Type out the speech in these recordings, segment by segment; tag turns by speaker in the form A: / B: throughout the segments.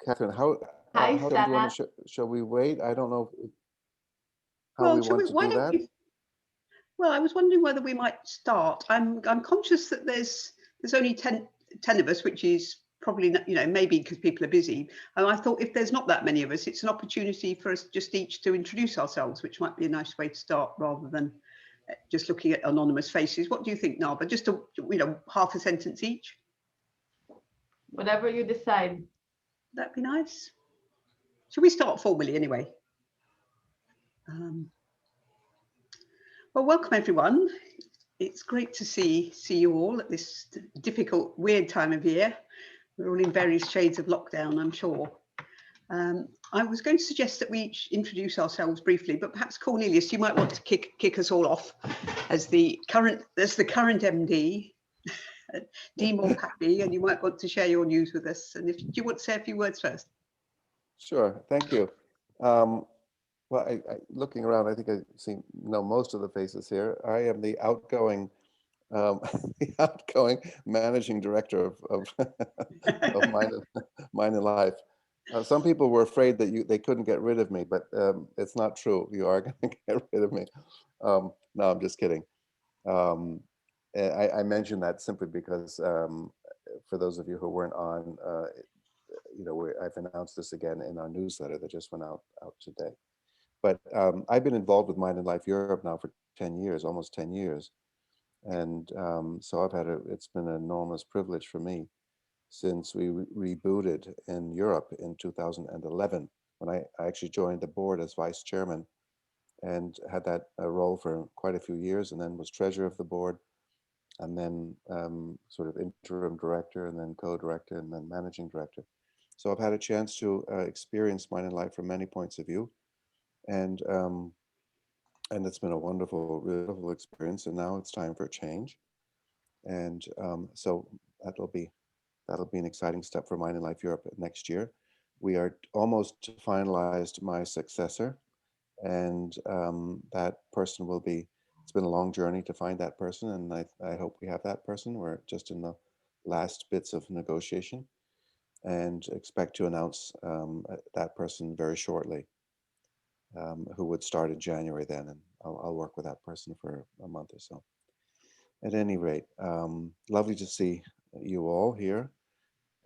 A: Catherine, how
B: Hi,
A: do you want to, shall we wait? I don't know how we want to do that.
C: Well, I was wondering whether we might start. I'm conscious that there's only 10 of us, which is probably, maybe because people are busy. And I thought if there's not that many of us, it's an opportunity for us just each to introduce ourselves, which might be a nice way to start rather than just looking at anonymous faces. What do you think, Nava? Just half a sentence each?
B: Whatever you decide.
C: That'd be nice. Should we start formally anyway? Well, welcome everyone. It's great to see you all at this difficult, weird time of year. We're all in various shades of lockdown, I'm sure. I was going to suggest that we each introduce ourselves briefly, but perhaps Cornelius, you might want to kick us all off as the current MD, Dean or Pappy, and you might want to share your news with us. And do you want to say a few words first?
A: Sure, thank you. Well, looking around, I think I know most of the faces here. I am the outgoing managing director of Mind and Life. Some people were afraid that they couldn't get rid of me, but it's not true. You are going to get rid of me. No, I'm just kidding. I mentioned that simply because for those of you who weren't on, I've announced this again in our newsletter that just went out today. But I've been involved with Mind and Life Europe now for 10 years, almost 10 years. And so it's been an enormous privilege for me since we rebooted in Europe in 2011, when I actually joined the board as vice chairman and had that role for quite a few years, and then was treasurer of the board, and then sort of interim director, and then co-director, and then managing director. So I've had a chance to experience Mind and Life from many points of view. And it's been a wonderful experience, and now it's time for a change. And so that'll be an exciting step for Mind and Life Europe next year. We are almost finalized my successor, and that person will be. It's been a long journey to find that person, and I hope we have that person. We're just in the last bits of negotiation, and expect to announce that person very shortly. Who would start in January then, and I'll work with that person for a month or so. At any rate, lovely to see you all here,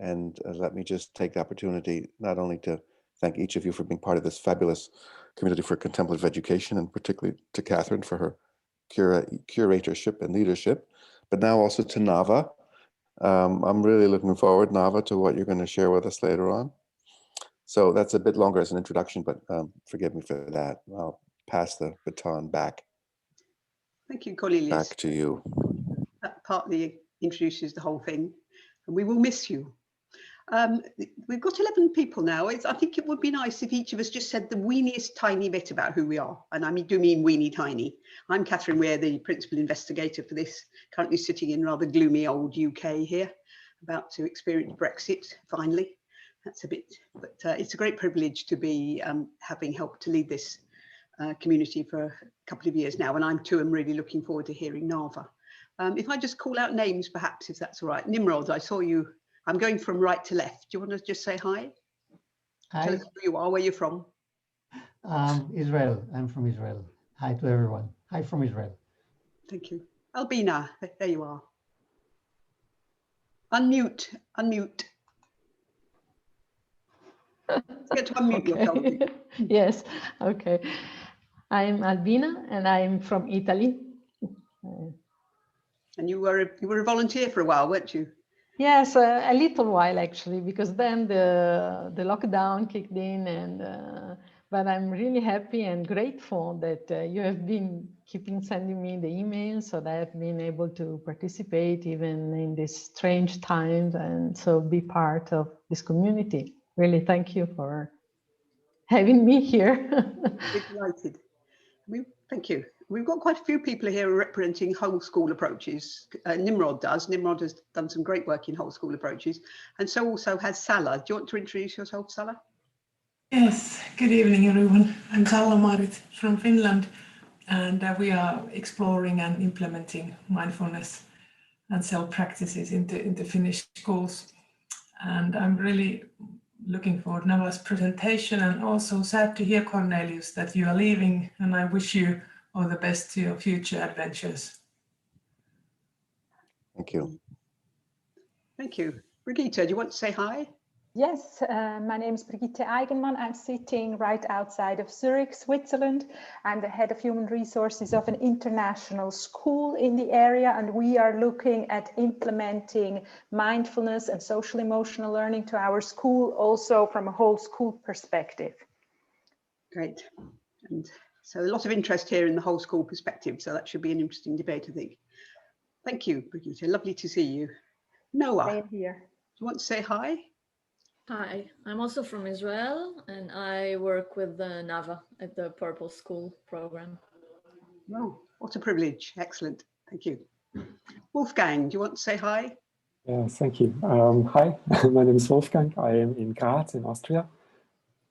A: and let me just take the opportunity not only to thank each of you for being part of this fabulous community for contemplative education, and particularly to Catherine for her curatorship and leadership, but now also to Nava. I'm really looking forward, Nava, to what you're going to share with us later on. So that's a bit longer as an introduction, but forgive me for that. I'll pass the baton back.
C: Thank you, Cornelius.
A: Back to you.
C: That partly introduces the whole thing, and we will miss you. We've got 11 people now. I think it would be nice if each of us just said the weeniest tiny bit about who we are. And I do mean weeny tiny. I'm Catherine Weir, the principal investigator for this, currently sitting in rather gloomy old UK here, about to experience Brexit, finally. That's a bit, but it's a great privilege to be having helped to lead this community for a couple of years now, and I'm really looking forward to hearing Nava. If I just call out names, perhaps, if that's all right. Nimrod, I saw you. I'm going from right to left. Do you want to just say hi?
D: Hi.
C: Tell us who you are, where you're from.
D: Israel. I'm from Israel. Hi to everyone. Hi from Israel.
C: Thank you. Albina, there you are. Unmute. Get to unmute yourself.
B: Yes, okay. I'm Albina and I'm from Italy.
C: And you were a volunteer for a while, weren't you?
B: Yes, a little while actually, because then the lockdown kicked in, and but I'm really happy and grateful that you have been keeping sending me the emails, so that I've been able to participate even in these strange times, and so be part of this community. Really, thank you for having me here.
C: We're delighted. Thank you. We've got quite a few people here representing whole school approaches. Nimrod does. Nimrod has done some great work in whole school approaches. And so also has Salla. Do you want to introduce yourself, Salla?
E: Yes, good evening, everyone. I'm Salla Marit from Finland, and we are exploring and implementing mindfulness and self-practices into Finnish schools. And I'm really looking for Nava's presentation, and also sad to hear, Cornelius, that you are leaving, and I wish you all the best to your future adventures.
A: Thank you.
C: Thank you. Brigitte, do you want to say hi?
F: Yes, my name is Brigitte Eigenmann. I'm sitting right outside of Zurich, Switzerland. I'm the head of human resources of an international school in the area, and we are looking at implementing mindfulness and social emotional learning to our school, also from a whole school perspective.
C: Great. And so a lot of interest here in the whole school perspective, so that should be an interesting debate, I think. Thank you, Brigitte. Lovely to see you. Noah,
F: Same here.
C: do you want to say hi?
G: Hi, I'm also from Israel, and I work with Nava at the Purple School Program.
C: Oh, what a privilege. Excellent. Thank you. Wolfgang, do you want to say hi?
H: Yes, thank you. Hi, my name is Wolfgang. I am in Graz in Austria.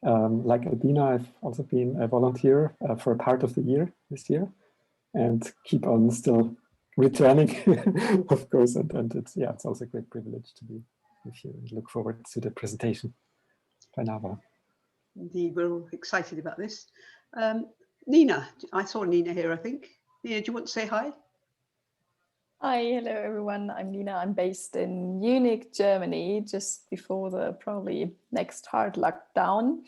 H: Like Albina, I've also been a volunteer for a part of the year this year, and keep on still returning, of course. And it's also a great privilege to be with you. And look forward to the presentation by Nava.
C: Indeed, we're all excited about this. Nina, I saw Nina here, I think. Nina, do you want to say hi?
I: Hi, hello everyone. I'm Nina. I'm based in Munich, Germany, just before the probably next hard lockdown.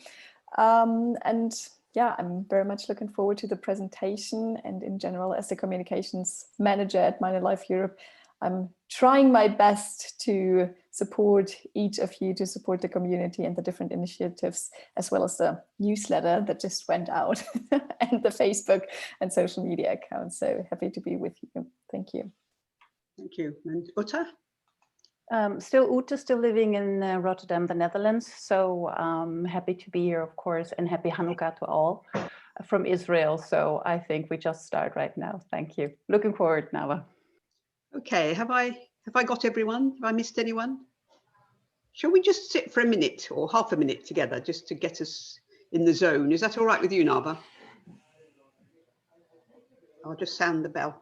I: And yeah, I'm very much looking forward to the presentation. And in general, as the communications manager at Mindfulness Life Europe, I'm trying my best to support each of you, to support the community and the different initiatives, as well as the newsletter that just went out and the Facebook and social media accounts. So happy to be with you. Thank you.
C: Thank you. And Uta?
J: Still Ute, still living in Rotterdam, the Netherlands. So happy to be here, of course, and happy Hanukkah to all from Israel. So I think we just start right now. Thank you. Looking forward, Nava.
C: Okay, have I got everyone? Have I missed anyone? Shall we just sit for a minute or half a minute together just to get us in the zone? Is that all right with you, Nava? I'll just sound the bell.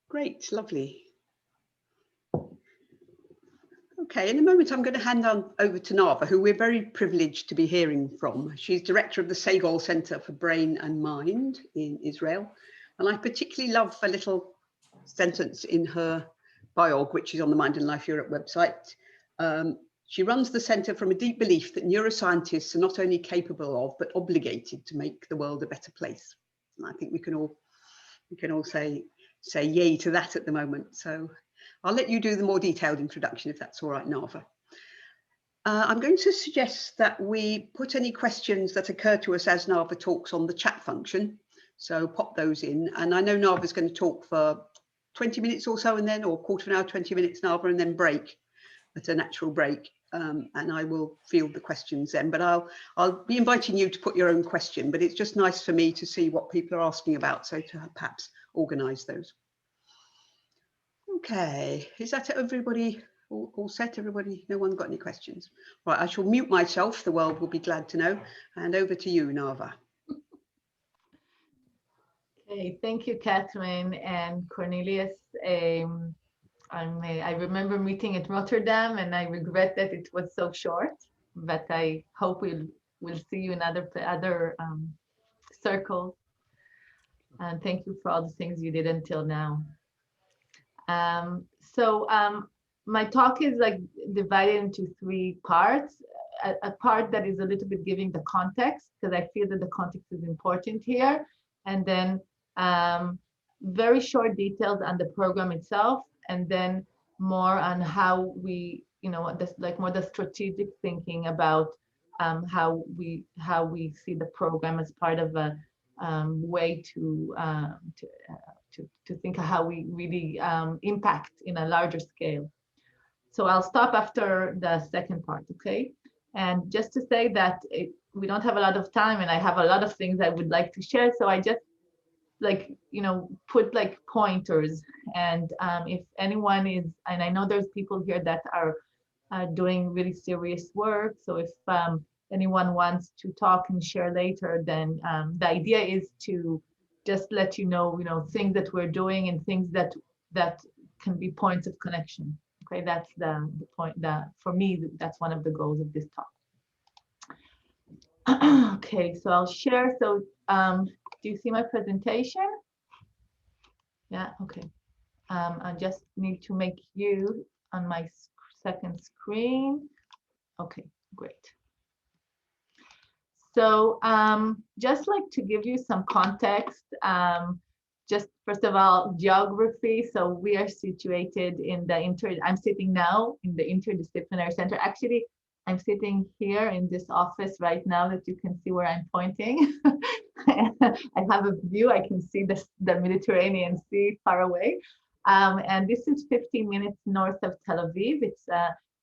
C: Great, lovely. Okay, in a moment I'm going to hand on over to Nava, who we're very privileged to be hearing from. She's director of the Sagol Center for Brain and Mind in Israel. And I particularly love a little sentence in her biog, which is on the Mind and Life Europe website. She runs the center from a deep belief that neuroscientists are not only capable of, but obligated to make the world a better place. And I think we can all say yay to that at the moment. So I'll let you do the more detailed introduction if that's all right, Nava. I'm going to suggest that we put any questions that occur to us as Nava talks on the chat function. So pop those in. And I know Nava's going to talk for 20 minutes or so, and then, or quarter of an hour, 20 minutes, Nava, and then break at a natural break. And I will field the questions then. But I'll be inviting you to put your own question, but it's just nice for me to see what people are asking about. So to perhaps organize those. Okay, is that everybody all set? Everybody, no one got any questions? Right, I shall mute myself. The world will be glad to know. And over to you, Nava.
B: Okay, thank you, Catherine and Cornelius. I remember meeting at Rotterdam, and I regret that it was so short. But I hope we'll see you in other circles. And thank you for all the things you did until now.
K: my talk is like divided into 3 parts. A part that is a little bit giving the context, because I feel that the context is important here, and then very short details on the program itself, and then more on how we, this like more the strategic thinking about how we see the program as part of a way to think of how we really impact in a larger scale. So I'll stop after the second part, okay? And just to say that we don't have a lot of time, and I have a lot of things I would like to share, so I just put like pointers. And if anyone is, and I know there's people here that are doing really serious work, so if anyone wants to talk and share later, then the idea is to just let you know, things that we're doing and things that can be points of connection. Okay, that's the point. That for me, that's one of the goals of this talk. Okay, so I'll share. So do you see my presentation? Yeah, okay. I just need to make you on my second screen. Okay, great. So just like to give you some context, just first of all, geography. So we are situated in the I'm sitting now in the interdisciplinary center. Actually, I'm sitting here in this office right now that you can see where I'm pointing. I have a view, I can see the Mediterranean Sea far away. And this is 15 minutes north of Tel Aviv. It's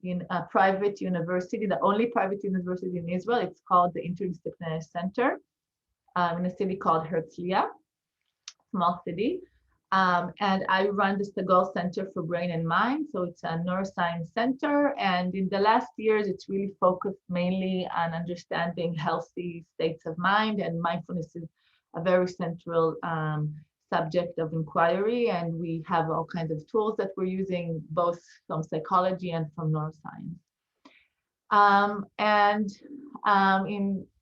K: in a private university, the only private university in Israel. It's called the Interdisciplinary Center in a city called Herzliya, small city. And I run the Sagol Center for Brain and Mind. So it's a neuroscience center. And in the last years, it's really focused mainly on understanding healthy states of mind. And mindfulness is a very central subject of inquiry. And we have all kinds of tools that we're using, both from psychology and from neuroscience.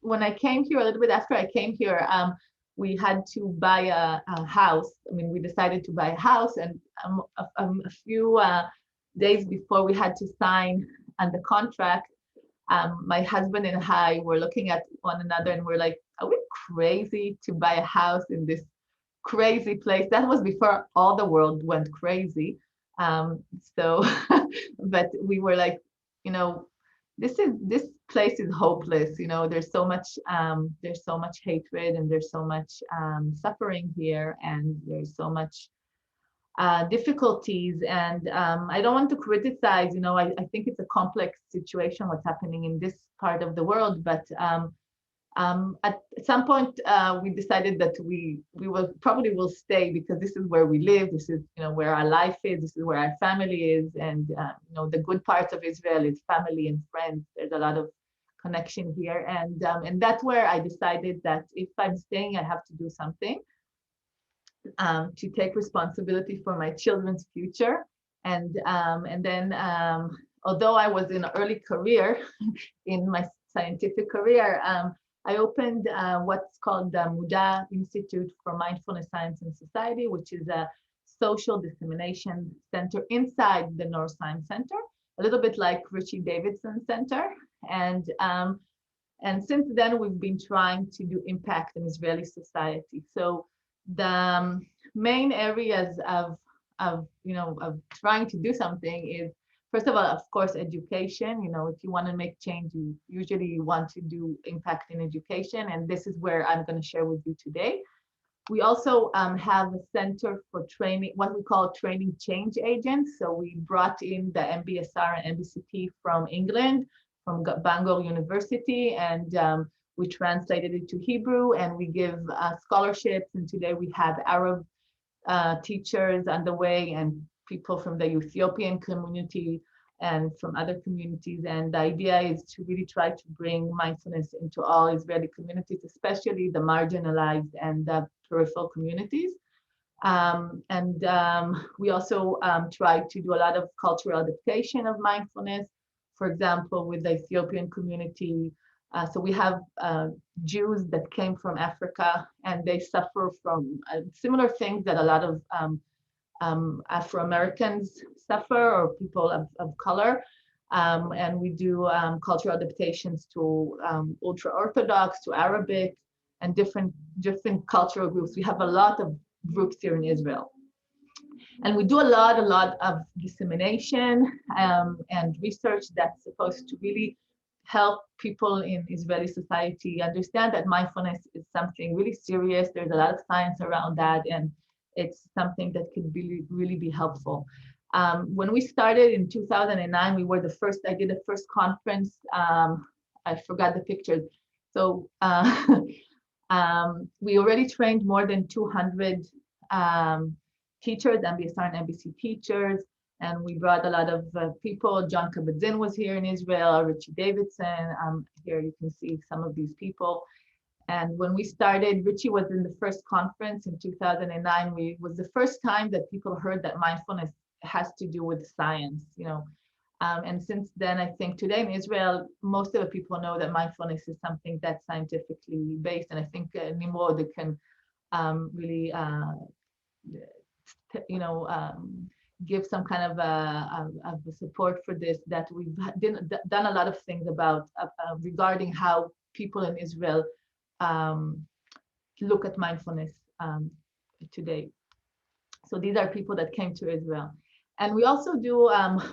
K: When I came here, a little bit after I came here, we had to buy a house. I mean, we decided to buy a house, and a few days before we had to sign on the contract, my husband and I were looking at one another and we're like, are we crazy to buy a house in this crazy place? That was before all the world went crazy. But we were like, this place is hopeless. There's so much hatred, and there's so much suffering here, and there's so much difficulties. And I don't want to criticize. I think it's a complex situation what's happening in this part of the world. But at some point, we decided that we probably will stay, because this is where we live. This is where our life is. This is where our family is. And the good parts of Israel is family and friends. There's a lot of connection here, and that's where I decided that if I'm staying, I have to do something to take responsibility for my children's future. And then although I was in an early career in my scientific career, I opened what's called the Muda Institute for Mindfulness, Science, and Society, which is a social dissemination center inside the Neuroscience Center, a little bit like Richie Davidson Center. And since then, we've been trying to do impact in Israeli society. So the main areas of trying to do something is, first of all, of course, education. If you want to make change, you usually want to do impact in education. And this is where I'm going to share with you today. We also have a center for training, what we call training change agents. So we brought in the MBSR and MBCP from England, from Bangor University, and we translated it to Hebrew, and we give scholarships. And today we have Arab teachers on the way, and people from the Ethiopian community and from other communities. And the idea is to really try to bring mindfulness into all Israeli communities, especially the marginalized and the peripheral communities. We also try to do a lot of cultural adaptation of mindfulness. For example, with the Ethiopian community, so we have Jews that came from Africa, and they suffer from similar things that a lot of Afro-Americans suffer or people of color. And we do cultural adaptations to ultra-Orthodox, to Arabic, and different cultural groups. We have a lot of groups here in Israel. And we do a lot of dissemination and research that's supposed to really help people in Israeli society understand that mindfulness is something really serious. There's a lot of science around that, and it's something that could really be helpful. When we started in 2009, we were the first, I did the first conference. I forgot the pictures. So we already trained more than 200 teachers, MBSR and MBC teachers, and we brought a lot of people. John Kabat-Zinn was here in Israel, Richie Davidson. Here you can see some of these people. And when we started, Richie was in the first conference in 2009. We was the first time that people heard that mindfulness has to do with science, you know. And since then, I think today in Israel, most of the people know that mindfulness is something that's scientifically based. And I think Nimrod can really, you know, give some kind of support for this, that we've done a lot of things about regarding how people in Israel look at mindfulness today. So these are people that came to Israel. And we also do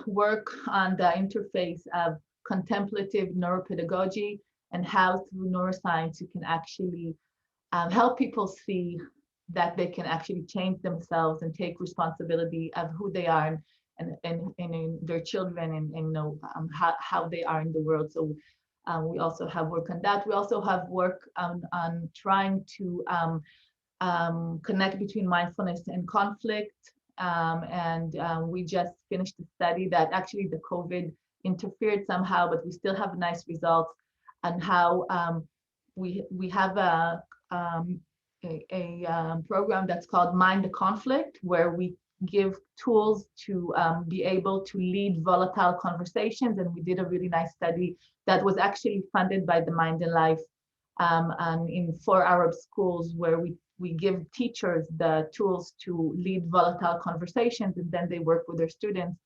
K: work on the interface of contemplative neuropedagogy and how through neuroscience you can actually help people see that they can actually change themselves and take responsibility of who they are and in their children and you know how they are in the world. So we also have work on that. We also have work on trying to connect between mindfulness and conflict. We just finished a study that actually the COVID interfered somehow, but we still have nice results on how we have a program that's called Mind the Conflict, where we give tools to be able to lead volatile conversations. And we did a really nice study that was actually funded by the Mind and Life in 4 Arab schools, where we give teachers the tools to lead volatile conversations, and then they work with their students.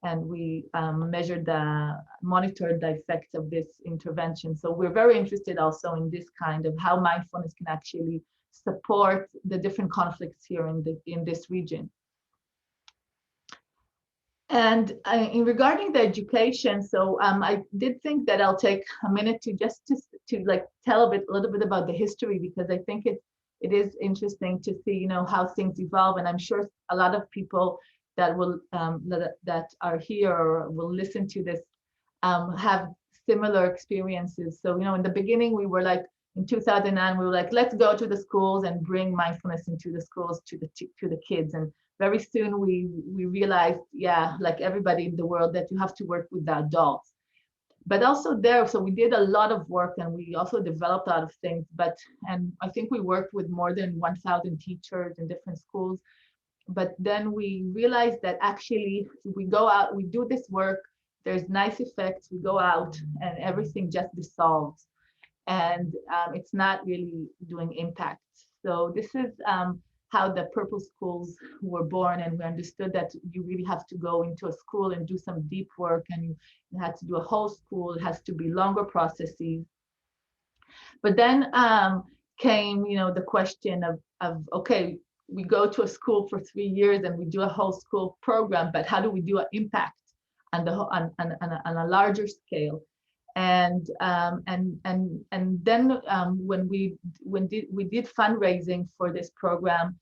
K: And we monitored the effects of this intervention. So we're very interested also in this kind of how mindfulness can actually support the different conflicts here in this region. And in regarding the education, so I did think that I'll take a minute to like tell a little bit about the history, because I think it is interesting to see, you know, how things evolve. And I'm sure a lot of people that will that are here or will listen to this have similar experiences. So, you know, in the beginning, we were like, in 2009, we were like, let's go to the schools and bring mindfulness into the schools to the kids. And very soon we realized, yeah, like everybody in the world, that you have to work with the adults. But also there, so we did a lot of work, and we also developed a lot of things. And I think we worked with more than 1,000 teachers in different schools. But then we realized that actually we go out, we do this work, there's nice effects, we go out and everything just dissolves. And it's not really doing impact. So this is how the Purple Schools were born, and we understood that you really have to go into a school and do some deep work, and you had to do a whole school. It has to be longer processes. But then came, you know, the question of okay, we go to a school for 3 years and we do a whole school program, but how do we do an impact on a larger scale? And then when we did fundraising for this program,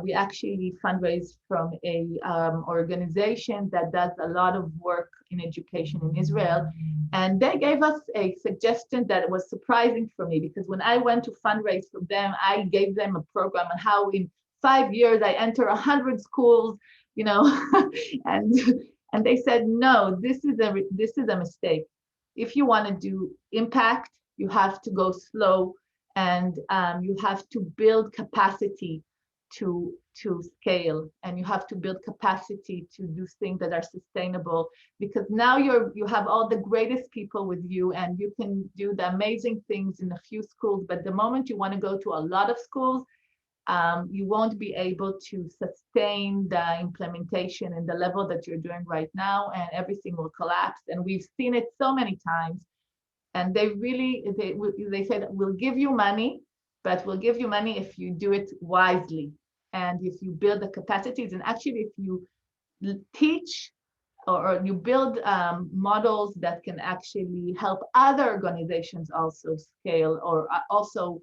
K: we actually fundraised from a organization that does a lot of work in education in Israel, and they gave us a suggestion that was surprising for me, because when I went to fundraise for them, I gave them a program on how in 5 years I enter 100 schools, you know, and they said, no, this is a mistake. If you want to do impact, you have to go slow, and you have to build capacity to scale, and you have to build capacity to do things that are sustainable, because now you have all the greatest people with you, and you can do the amazing things in a few schools. But the moment you want to go to a lot of schools, you won't be able to sustain the implementation in the level that you're doing right now, and everything will collapse. And we've seen it so many times. And they said, we'll give you money, but we'll give you money if you do it wisely. And if you build the capacities, and actually if you teach or you build models that can actually help other organizations also scale, or also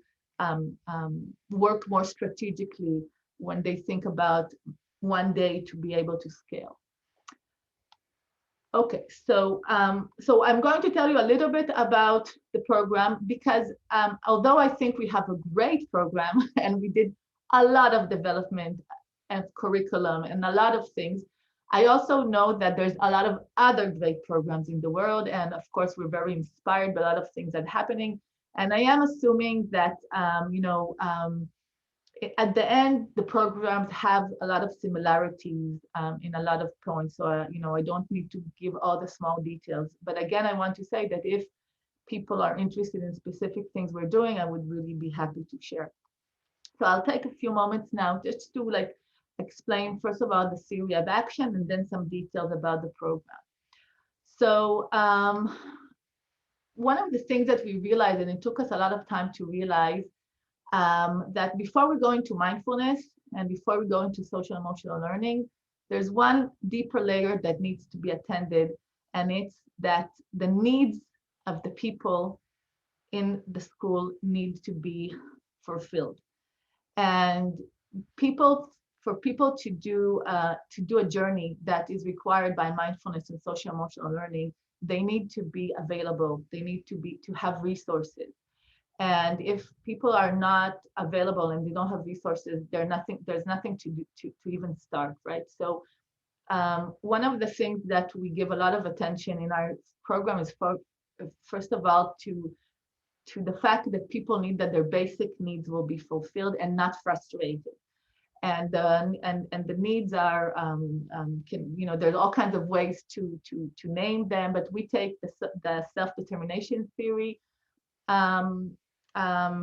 K: work more strategically when they think about one day to be able to scale. Okay, so I'm going to tell you a little bit about the program, because although I think we have a great program and we did a lot of development and curriculum and a lot of things, I also know that there's a lot of other great programs in the world. And of course, we're very inspired by a lot of things that are happening. And I am assuming that, at the end, the programs have a lot of similarities in a lot of points. So, I don't need to give all the small details. But again, I want to say that if people are interested in specific things we're doing, I would really be happy to share. So I'll take a few moments now just to explain, first of all, the theory of action, and then some details about the program. So one of the things that we realized, and it took us a lot of time to realize, that before we go into mindfulness and before we go into social emotional learning, there's one deeper layer that needs to be attended, and it's that the needs of the people in the school need to be fulfilled. And for people to do a journey that is required by mindfulness and social emotional learning, they need to be available. They need to have resources. And if people are not available and they don't have resources, there's nothing to do to even start, right? So one of the things that we give a lot of attention in our program is, first of all, to the fact that people need that their basic needs will be fulfilled and not frustrated. And the needs are there's all kinds of ways to name them, but we take the self-determination theory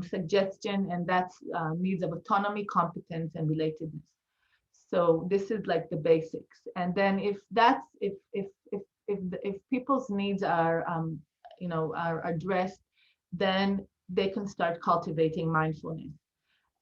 K: suggestion, and that's needs of autonomy, competence, and relatedness. So this is like the basics. And then if people's needs are are addressed, then they can start cultivating mindfulness,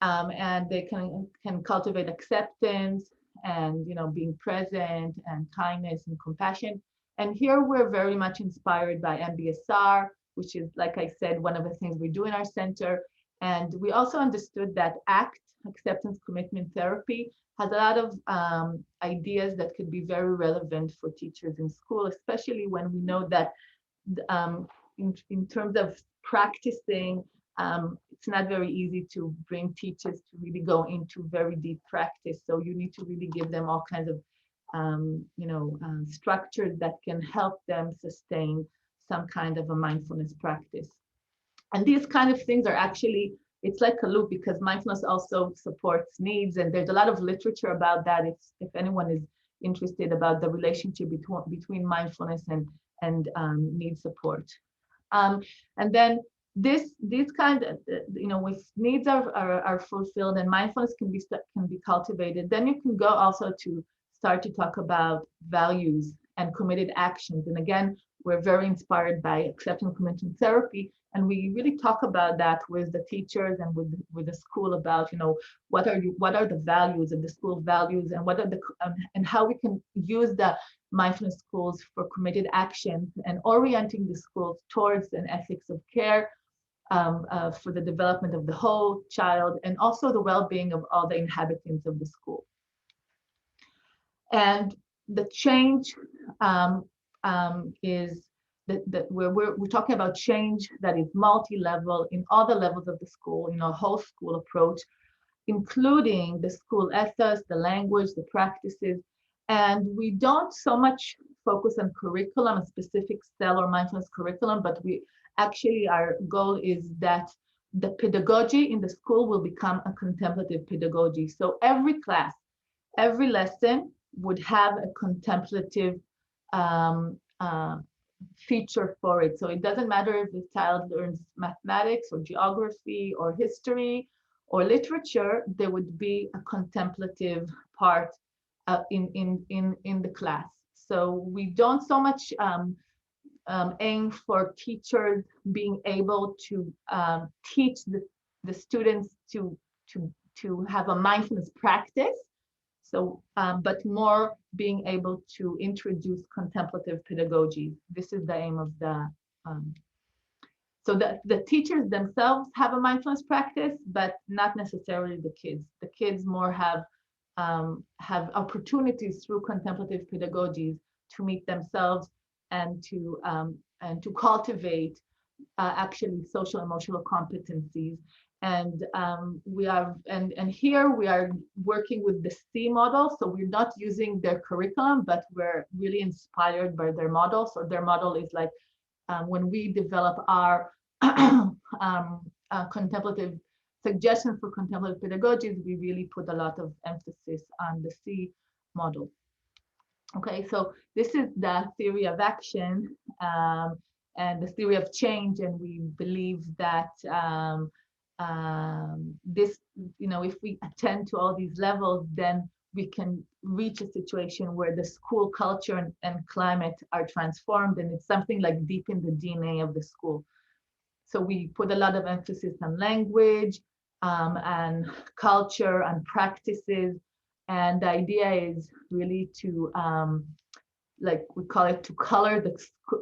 K: and they can cultivate acceptance and being present and kindness and compassion. And here we're very much inspired by MBSR, which is, like I said, one of the things we do in our center. And we also understood that ACT, acceptance commitment therapy, has a lot of ideas that could be very relevant for teachers in school, especially when we know that in terms of practicing, it's not very easy to bring teachers to really go into very deep practice. So you need to really give them all kinds of structures that can help them sustain some kind of a mindfulness practice. And these kind of things are actually, it's like a loop, because mindfulness also supports needs, and there's a lot of literature about that if anyone is interested about the relationship between mindfulness and need support. And then these kind of, with needs are fulfilled and mindfulness can be cultivated, then you can go also to start to talk about values and committed actions. And again, we're very inspired by acceptance commitment therapy, and we really talk about that with the teachers and with the school about what are the values of the school values, and what are and how we can use the mindfulness schools for committed action and orienting the schools towards an ethics of care for the development of the whole child, and also the well-being of all the inhabitants of the school. And the change is that we're talking about change that is multi-level in all the levels of the school, a whole school approach, including the school ethos, the language, the practices. And we don't so much focus on curriculum, a specific STEL or mindfulness curriculum, but our goal is that the pedagogy in the school will become a contemplative pedagogy. So every class, every lesson would have a contemplative feature for it. So it doesn't matter if the child learns mathematics or geography or history or literature, there would be a contemplative part in the class. So we don't so much aim for teachers being able to teach the students to have a mindfulness practice. So, but more being able to introduce contemplative pedagogy. This is the aim of the, so the teachers themselves have a mindfulness practice, but not necessarily the kids. The kids more have opportunities through contemplative pedagogies to meet themselves and to cultivate actually social emotional competencies. And here we are working with the C model. So we're not using their curriculum, but we're really inspired by their model. So their model is like when we develop our contemplative suggestions for contemplative pedagogies, we really put a lot of emphasis on the C model. Okay, so this is the theory of action and the theory of change, and we believe that this, if we attend to all these levels, then we can reach a situation where the school culture and climate are transformed, and it's something like deep in the DNA of the school. So we put a lot of emphasis on language and culture and practices, and the idea is really to, like we call it, to color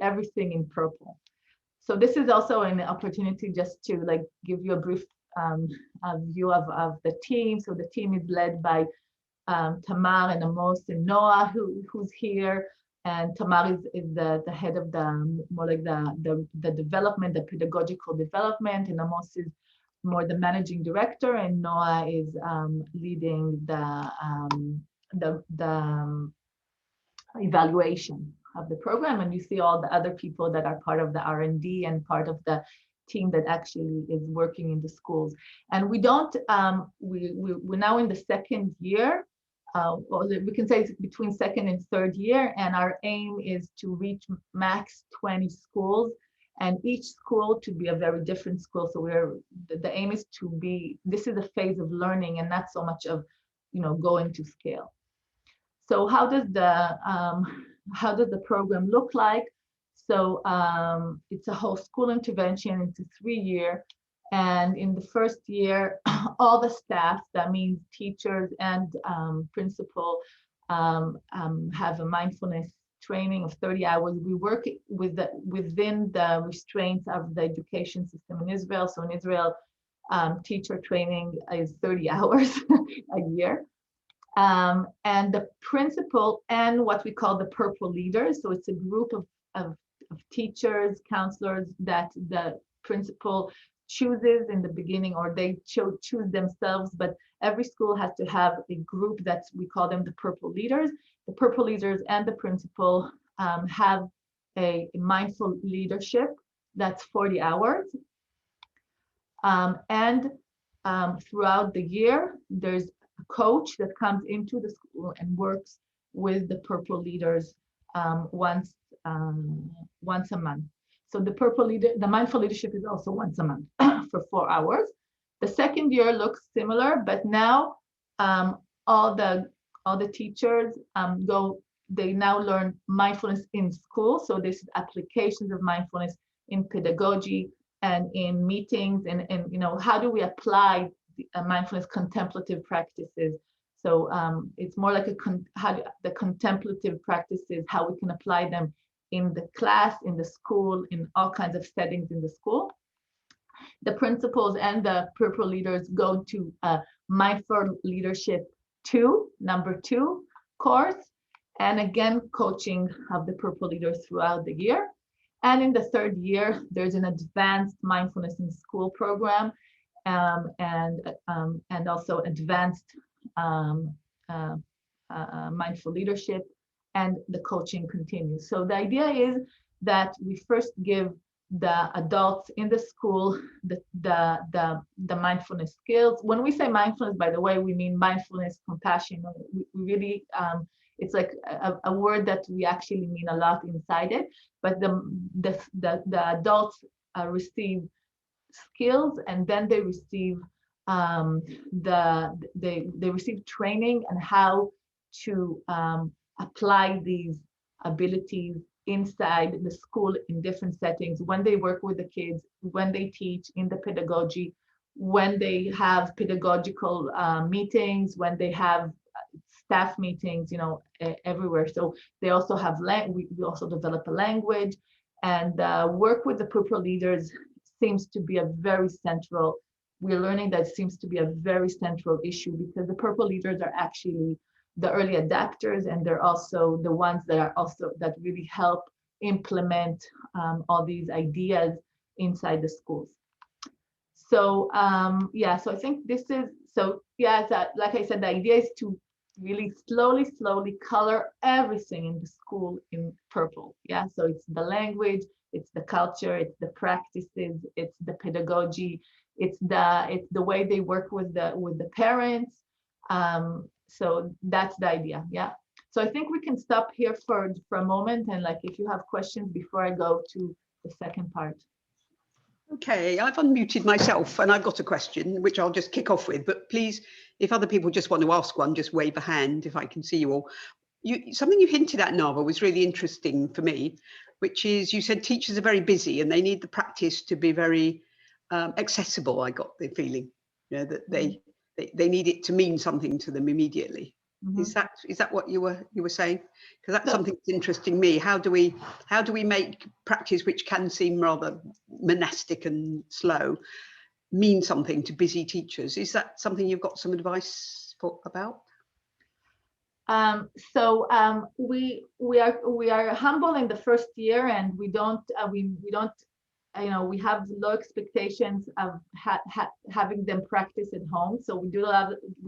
K: everything in purple. So this is also an opportunity just to like give you a brief view of the team. So the team is led by Tamar and Amos and Noah, who's here. And Tamar is the head of the more like the development, the pedagogical development, and Amos is more the managing director, and Noah is leading the evaluation of the program. And you see all the other people that are part of the R&D and part of the team that actually is working in the schools. And we don't, we're now in the second year, or we can say it's between second and third year, and our aim is to reach max 20 schools, and each school to be a very different school. So the aim is to be, this is a phase of learning and not so much of, going to scale. So how does the program look like? So it's a whole school intervention. It's a 3-year, and in the first year, all the staff, that means teachers and principal, have a mindfulness training of 30 hours. We work within the restraints of the education system in Israel. So in Israel, teacher training is 30 hours a year. And the principal and what we call the purple leaders. So it's a group of teachers, counselors that the principal chooses in the beginning, or they choose themselves, but every school has to have a group that we call them the purple leaders. The purple leaders and the principal have a mindful leadership that's 40 hours. And throughout the year, there's a coach that comes into the school and works with the purple leaders once a month. So the mindful leadership is also once a month for 4 hours. The second year looks similar, but now all the teachers they now learn mindfulness in school. So this is applications of mindfulness in pedagogy and in meetings, and how do we apply mindfulness contemplative practices. So it's more like the contemplative practices, how we can apply them in the class, in the school, in all kinds of settings in the school. The principals and the purple leaders go to Mindful Leadership 2, number 2 course, and again, coaching of the purple leaders throughout the year. And in the third year, there's an advanced mindfulness in school program, and also advanced mindful leadership, and the coaching continues. So the idea is that we first give the adults in the school the mindfulness skills. When we say mindfulness, by the way, we mean mindfulness, compassion. We really, it's like a word that we actually mean a lot inside it. But the adults receive skills, and then they receive they receive training on how to apply these abilities inside the school in different settings, when they work with the kids, when they teach in the pedagogy, when they have pedagogical meetings, when they have staff meetings, everywhere. So they also have we also develop a language, and work with the purple leaders seems to be a very central. We're learning that seems to be a very central issue, because the purple leaders are actually the early adapters, and they're also the ones that really help implement all these ideas inside the schools. So so I think this is, like I said, the idea is to really slowly color everything in the school in purple. Yeah, so it's the language, it's the culture, it's the practices, it's the pedagogy, it's the way they work with the parents. So that's the idea. Yeah. So I think we can stop here for a moment, and like if you have questions before I go to the second part.
C: Okay, I've unmuted myself and I've got a question which I'll just kick off with, but please, if other people just want to ask one, just wave a hand if I can see you all. Something you hinted at, Nava, was really interesting for me, which is you said teachers are very busy and they need the practice to be very accessible. I got the feeling, that they need it to mean something to them immediately. Mm-hmm. Is that what you were saying? Because that's something that's interesting me. How do we make practice, which can seem rather monastic and slow, mean something to busy teachers? Is that something you've got some advice about?
K: We are humble in the first year, and we have low expectations of having them practice at home. So we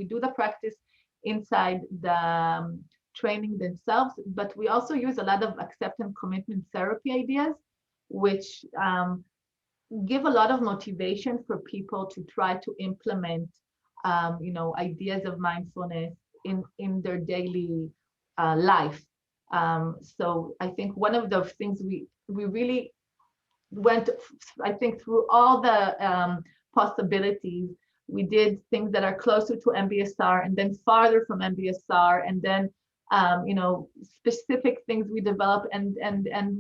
K: do the practice inside the training themselves, but we also use a lot of acceptance commitment therapy ideas, which give a lot of motivation for people to try to implement ideas of mindfulness in their daily life. So I think one of the things we really went, I think, through all the possibilities. We did things that are closer to MBSR and then farther from MBSR, and then specific things we developed, and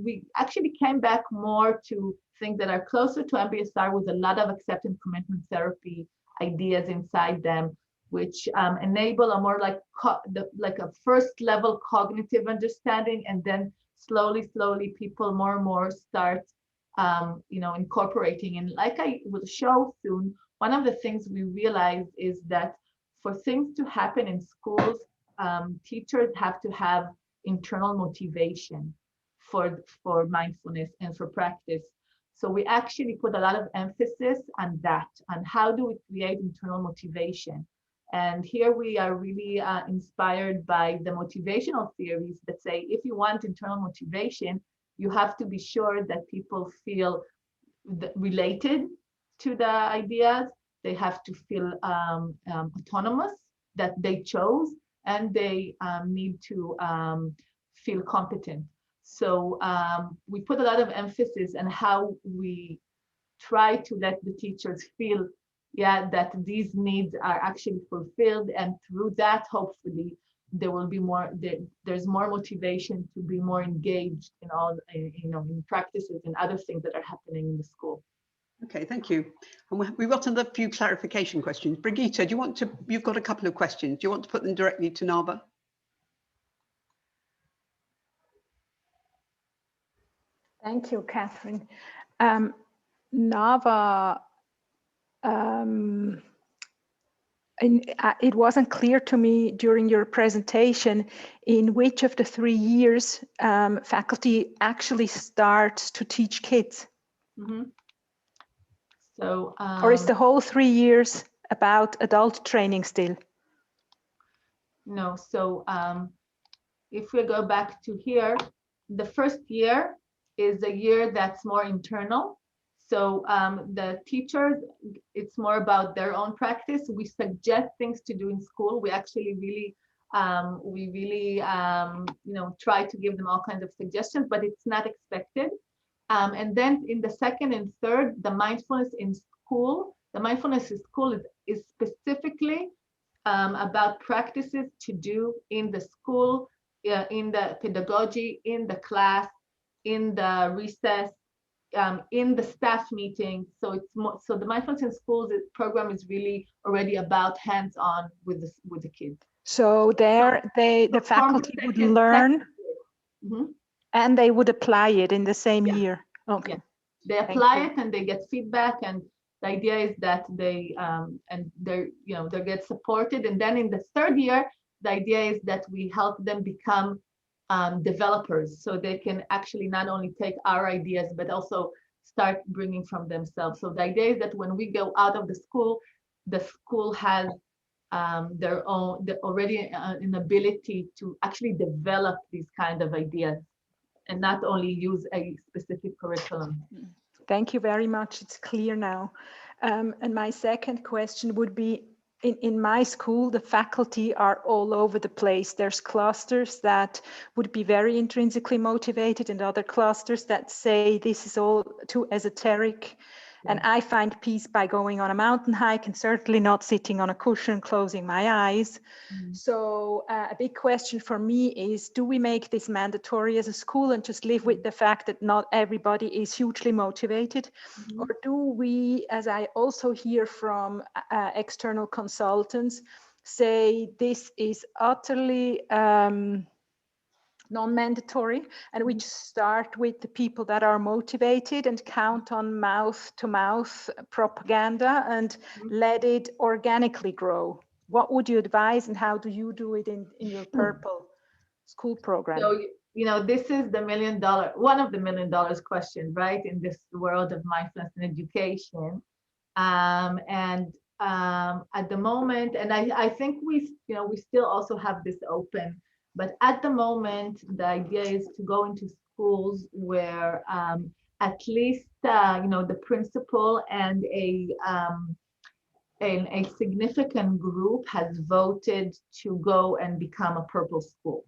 K: we actually came back more to things that are closer to MBSR with a lot of acceptance commitment therapy ideas inside them, which enable a more like a first level cognitive understanding, and then slowly people more and more start incorporating. And like I will show soon, one of the things we realize is that for things to happen in schools, teachers have to have internal motivation for mindfulness and for practice. So we actually put a lot of emphasis on that, on how do we create internal motivation. And here we are really inspired by the motivational theories that say, if you want internal motivation, you have to be sure that people feel related to the ideas. They have to feel autonomous, that they chose, and they need to feel competent. So we put a lot of emphasis on how we try to let the teachers feel that these needs are actually fulfilled, and through that, hopefully, there will be there's more motivation to be more engaged in all, in practices and other things that are happening in the school.
C: Okay, thank you. And we've got a few clarification questions. Brigitte, you've got a couple of questions. Do you want to put them directly to Nava?
F: Thank you, Catherine. Nava, it wasn't clear to me during your presentation in which of the 3 years faculty actually starts to teach kids.
K: Mm-hmm. So,
F: or is the whole 3 years about adult training still?
K: No, so if we go back to here, the first year is a year that's more internal. So the teachers, it's more about their own practice. We suggest things to do in school. We actually really, try to give them all kinds of suggestions, but it's not expected. And then in the second and third, the mindfulness in school is is specifically about practices to do in the school, in the pedagogy, in the class, in the recess, in the staff meeting. So it's more, so the Mindfulness in Schools program is really already about hands-on with the kids.
F: So there, the faculty would learn, and they would apply it in the same year. Okay.
K: Yeah. They apply it and they get feedback, and the idea is that they they get supported, and then in the third year, the idea is that we help them become developers, so they can actually not only take our ideas but also start bringing from themselves. So the idea is that when we go out of the school has their own already an ability to actually develop these kind of ideas and not only use a specific curriculum.
F: Thank you very much. It's clear now. And my second question would be, in my school, the faculty are all over the place. There's clusters that would be very intrinsically motivated and other clusters that say this is all too esoteric. And I find peace by going on a mountain hike and certainly not sitting on a cushion, closing my eyes. So a big question for me is, do we make this mandatory as a school and just live with the fact that not everybody is hugely motivated? Or do we, as I also hear from external consultants, say this is utterly non-mandatory, and we just start with the people that are motivated and count on mouth-to-mouth propaganda and let it organically grow? What would you advise, and how do you do it in your Purple School Program?
K: So, this is one of the $1 million questions, right, in this world of mindfulness and education. At the moment, and I think we still also have this open, but at the moment, the idea is to go into schools where at least the principal and a significant group has voted to go and become a purple school.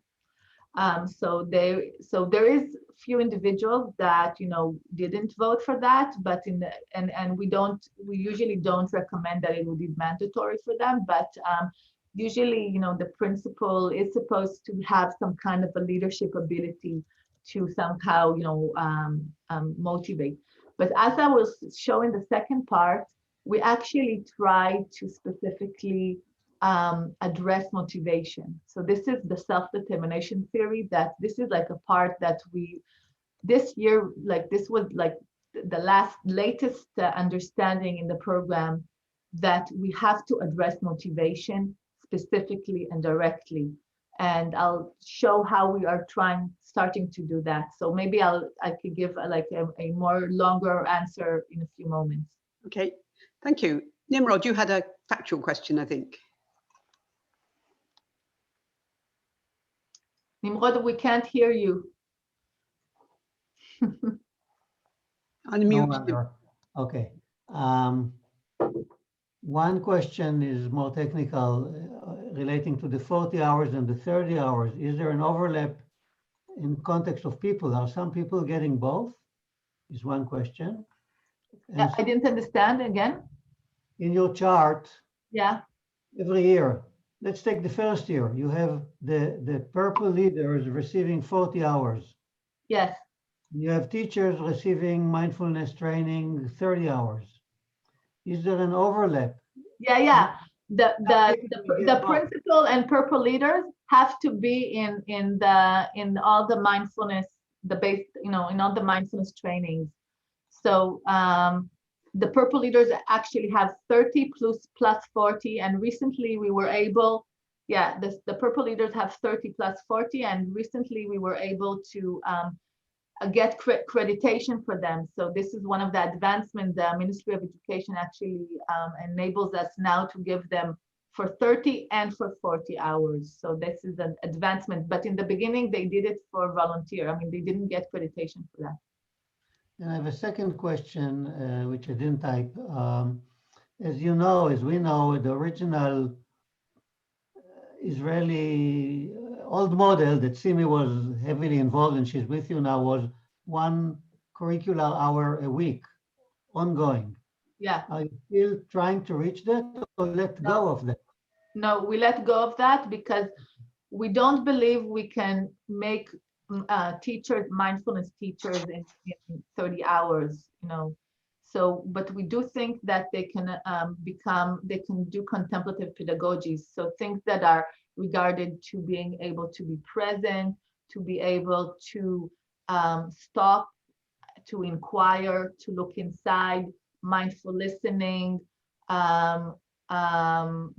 K: So there is few individuals that didn't vote for that, but we usually don't recommend that it would be mandatory for them, but usually, the principal is supposed to have some kind of a leadership ability to somehow, motivate. But as I was showing the second part, we actually try to specifically address motivation. So this is the self-determination theory, that this is like a part that this year, like this was like the latest understanding in the program, that we have to address motivation specifically and directly, and I'll show how we are starting to do that. So maybe I could give a more longer answer in a few moments.
C: Okay, thank you. Nimrod, you had a factual question, I think.
K: Nimrod, we can't hear you.
C: Unmute.
D: No, okay. One question is more technical, relating to the 40 hours and the 30 hours. Is there an overlap in context of people? Are some people getting both? Is one question. And
K: I didn't understand again.
D: in your chart,
K: every
D: year, let's take the first year. You have the purple leaders receiving 40 hours.
K: Yes.
D: You have teachers receiving mindfulness training 30 hours. Is there an overlap?
K: Yeah. The principal and purple leaders have to be in all the mindfulness, in all the mindfulness trainings. So the purple leaders actually have 30 plus 40, and recently we were able, the purple leaders have 30 plus 40, and recently we were able to get accreditation for them. So this is one of the advancements the Ministry of Education actually enables us now to give them for 30 and for 40 hours. So this is an advancement, but in the beginning they did it for volunteer. I mean, they didn't get accreditation for that.
D: And I have a second question, which I didn't type. As you know, as we know, the original Israeli old model that Simi was heavily involved in, she's with you now, was 1 curricular hour a week, ongoing.
K: Yeah.
D: Are you still trying to reach that, So let go of that.
K: No, we let go of that because we don't believe we can make teachers, mindfulness teachers in 30 hours, you know. So, but we do think that they can they can do contemplative pedagogies. So things that are regarded to being able to be present, to be able to stop, to inquire, to look inside, mindful listening,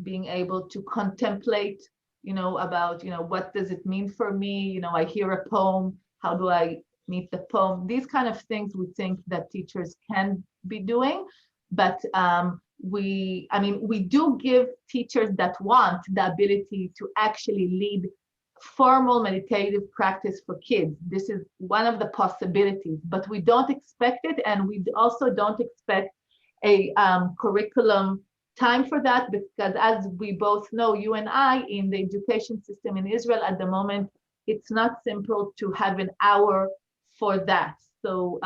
K: being able to contemplate, you know, about, you know, what does it mean for me? You know, I hear a poem, how do I meet the poem? These kind of things we think that teachers can be doing, but we do give teachers that want the ability to actually lead formal meditative practice for kids. This is one of the possibilities, but we don't expect it, and we also don't expect a curriculum time for that, because as we both know, you and I, in the education system in Israel at the moment, it's not simple to have an hour for that. So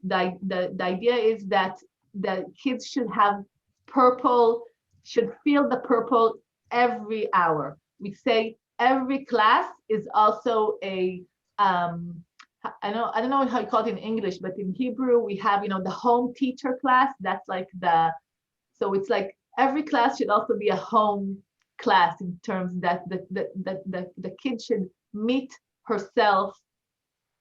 K: the idea is that the kids should have purple, should feel the purple every hour. We say every class is also a I don't know how you call it in English, but in Hebrew we have, you know, the home teacher class. That's like so it's like every class should also be a home class, in terms that the kid should meet herself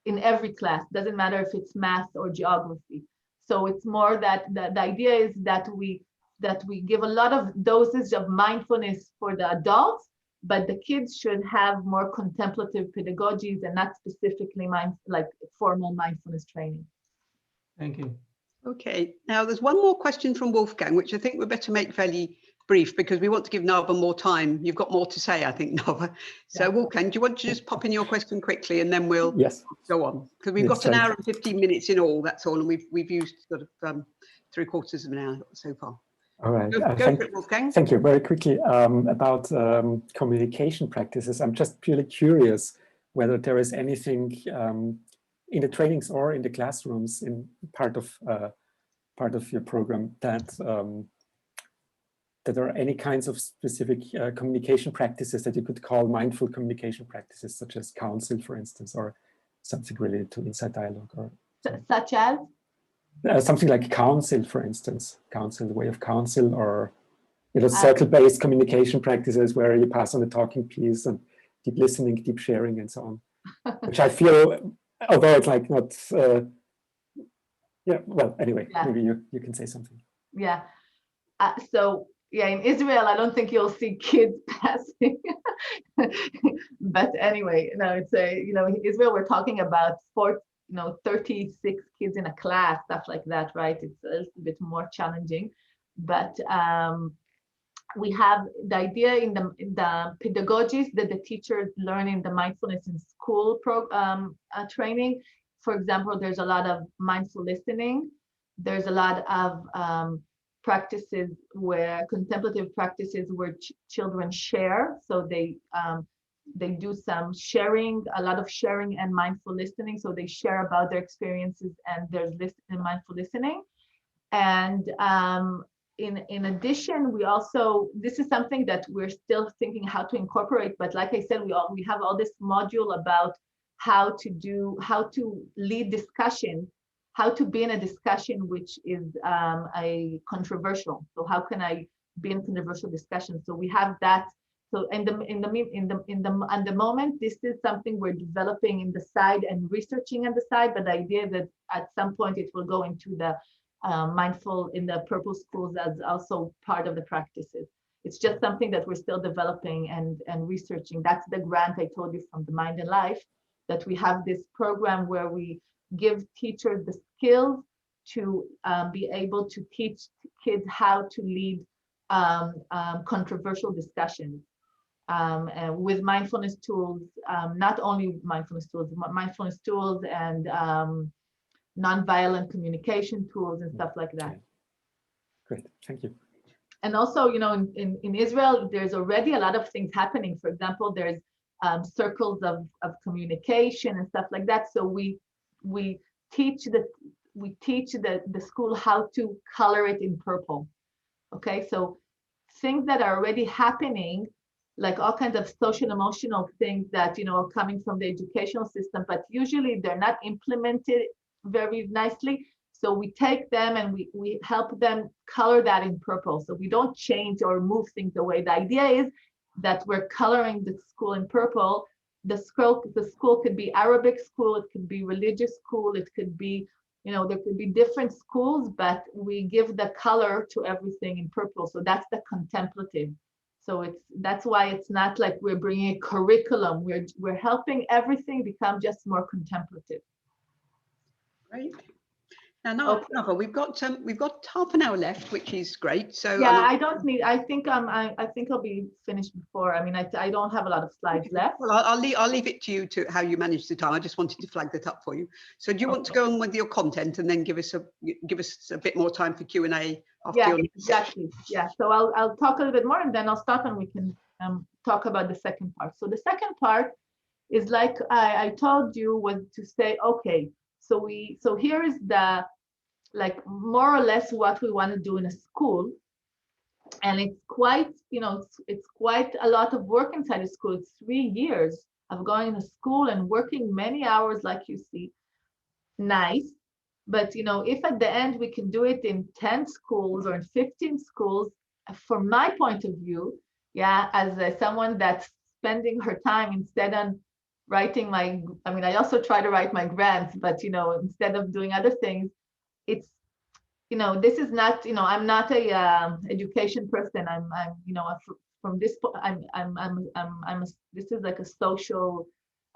K: in every class. Doesn't matter if it's math or geography. So it's more that the idea is that we give a lot of doses of mindfulness for the adults, but the kids should have more contemplative pedagogies and not specifically like formal mindfulness training.
D: Thank you.
C: Okay, now there's one more question from Wolfgang, which I think we'd better make fairly brief because we want to give Nava more time. You've got more to say, I think, Nava. So yeah. Wolfgang, do you want to just pop in your question quickly and then we'll go on? Because we've got an hour and 15 minutes in all, that's all, and we've used sort of 3/4 of an hour so far.
H: All right.
C: Go for it, Wolfgang.
H: Thank you. Very quickly about communication practices. I'm just purely curious whether there is anything in the trainings or in the classrooms in part of your program that there are any kinds of specific communication practices that you could call mindful communication practices, such as counsel, for instance, or something related to inside dialogue, or
K: such as
H: something like counsel, for instance, the way of counsel, or circle-based communication practices where you pass on the talking piece and deep listening, deep sharing, and so on, which I feel, although it's like not, well, anyway, maybe you can say something.
K: Yeah. So in Israel, I don't think you'll see kids passing. But anyway, it's in Israel, we're talking about 36 kids in a class, stuff like that, right? It's a little bit more challenging, but we have the idea in the pedagogies that the teachers learn in the mindfulness in school training. For example, there's a lot of mindful listening. There's a lot of practices where contemplative practices where children share. So they do some sharing, a lot of sharing and mindful listening. So they share about their experiences, and there's mindful listening. And in addition, we also, this is something that we're still thinking how to incorporate, but like I said, we have all this module about how to lead discussion, how to be in a discussion which is a controversial. So how can I be in controversial discussion? So we have that. So at the moment, this is something we're developing in the side and researching on the side, but the idea that at some point it will go into the mindful in the purple schools as also part of the practices. It's just something that we're still developing and researching. That's the grant I told you from the Mind and Life, that we have this program where we give teachers the skills to be able to teach kids how to lead controversial discussions and with mindfulness tools, not only mindfulness tools and nonviolent communication tools and stuff like that.
H: Great, thank you.
K: And also, in Israel, there's already a lot of things happening. For example, there's circles of communication and stuff like that. So we teach the school how to color it in purple. Okay, so things that are already happening, like all kinds of social emotional things that, are coming from the educational system, but usually they're not implemented very nicely. So we take them and we help them color that in purple. So we don't change or move things away. The idea is that we're coloring the school in purple. The school could be Arabic school, it could be religious school, it could be, there could be different schools, but we give the color to everything in purple. So that's the contemplative. So that's why it's not like we're bringing a curriculum. We're helping everything become just more contemplative.
C: Great. Now, Nava, we've got half an hour left, which is great. So
K: yeah, I don't need. I think I'll be finished before. I mean, I don't have a lot of slides left.
C: Well, I'll leave it to you to how you manage the time. I just wanted to flag that up for you. So do you want to go on with your content and then give us a bit more time for Q&A?
K: Yeah, exactly. Yeah. So I'll talk a little bit more and then I'll stop and we can talk about the second part. So the second part is like I told you, was to say, okay, so here is the, like, more or less what we want to do in a school. And it's quite, it's quite a lot of work inside a school. It's 3 years of going to school and working many hours, like you see. Nice. But, if at the end we can do it in 10 schools or in 15 schools, from my point of view, yeah, as someone that's spending her time instead on writing I also try to write my grants, but, instead of doing other things, it's, this is not, I'm not a education person. I'm from this, this is like a social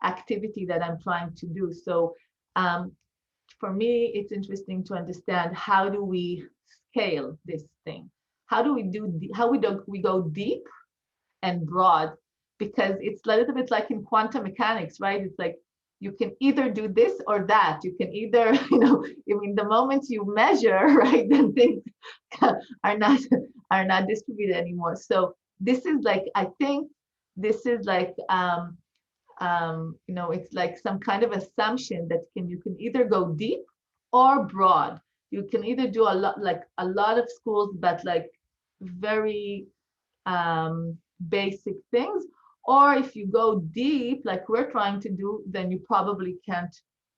K: activity that I'm trying to do. So, for me, it's interesting to understand, how do we scale this thing? How do we go deep and broad? Because it's a little bit like in quantum mechanics, right? It's like you can either do this or that. You can either, the moment you measure, right, then things are not distributed anymore. So this is like, I think this is like, it's like some kind of assumption that you can either go deep or broad. You can either do a lot of schools, but like very basic things, or if you go deep, like we're trying to do, then you probably can't,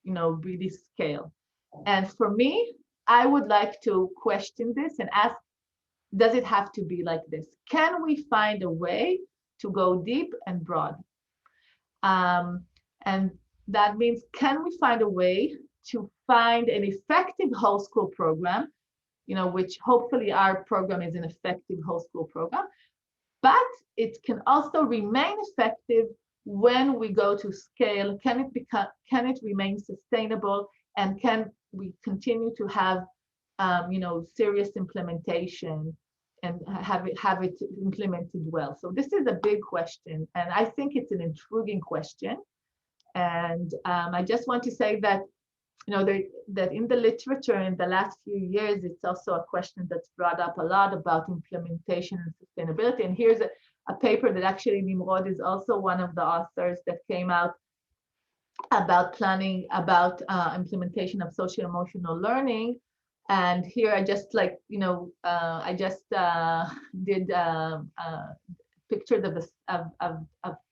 K: really scale. And for me, I would like to question this and ask, does it have to be like this? Can we find a way to go deep and broad? And that means, can we find a way to find an effective whole school program, which hopefully our program is an effective whole school program, but it can also remain effective when we go to scale. Can it remain sustainable, and can we continue to have serious implementation and have it implemented well? So this is a big question, and I think it's an intriguing question. And I just want to say that, that in the literature in the last few years, it's also a question that's brought up a lot about implementation and sustainability. And here's a paper that actually Nimrod is also one of the authors, that came out about planning, about implementation of social emotional learning. And here I just did pictures of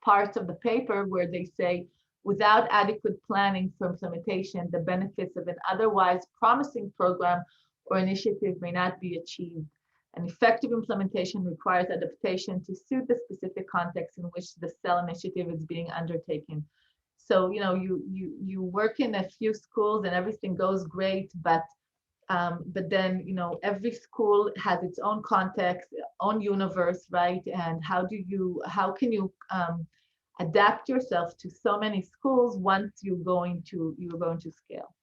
K: parts of the paper where they say, without adequate planning for implementation, the benefits of an otherwise promising program or initiative may not be achieved. An effective implementation requires adaptation to suit the specific context in which the CEL initiative is being undertaken. So, you work in a few schools and everything goes great, but then, every school has its own context, own universe, right? And how can you adapt yourself to so many schools once you're going to scale?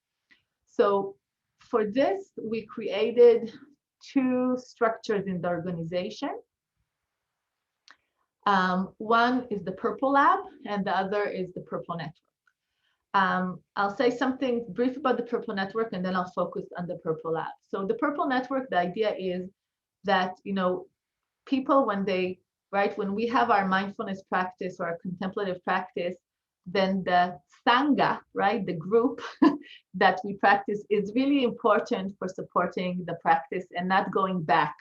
K: So for this, we created 2 structures in the organization. One is the Purple Lab, and the other is the Purple Network. I'll say something brief about the Purple Network, and then I'll focus on the Purple Lab. So the Purple Network, the idea is that, people, when we have our mindfulness practice or our contemplative practice, then the Sangha, right, the group that we practice, is really important for supporting the practice and not going back.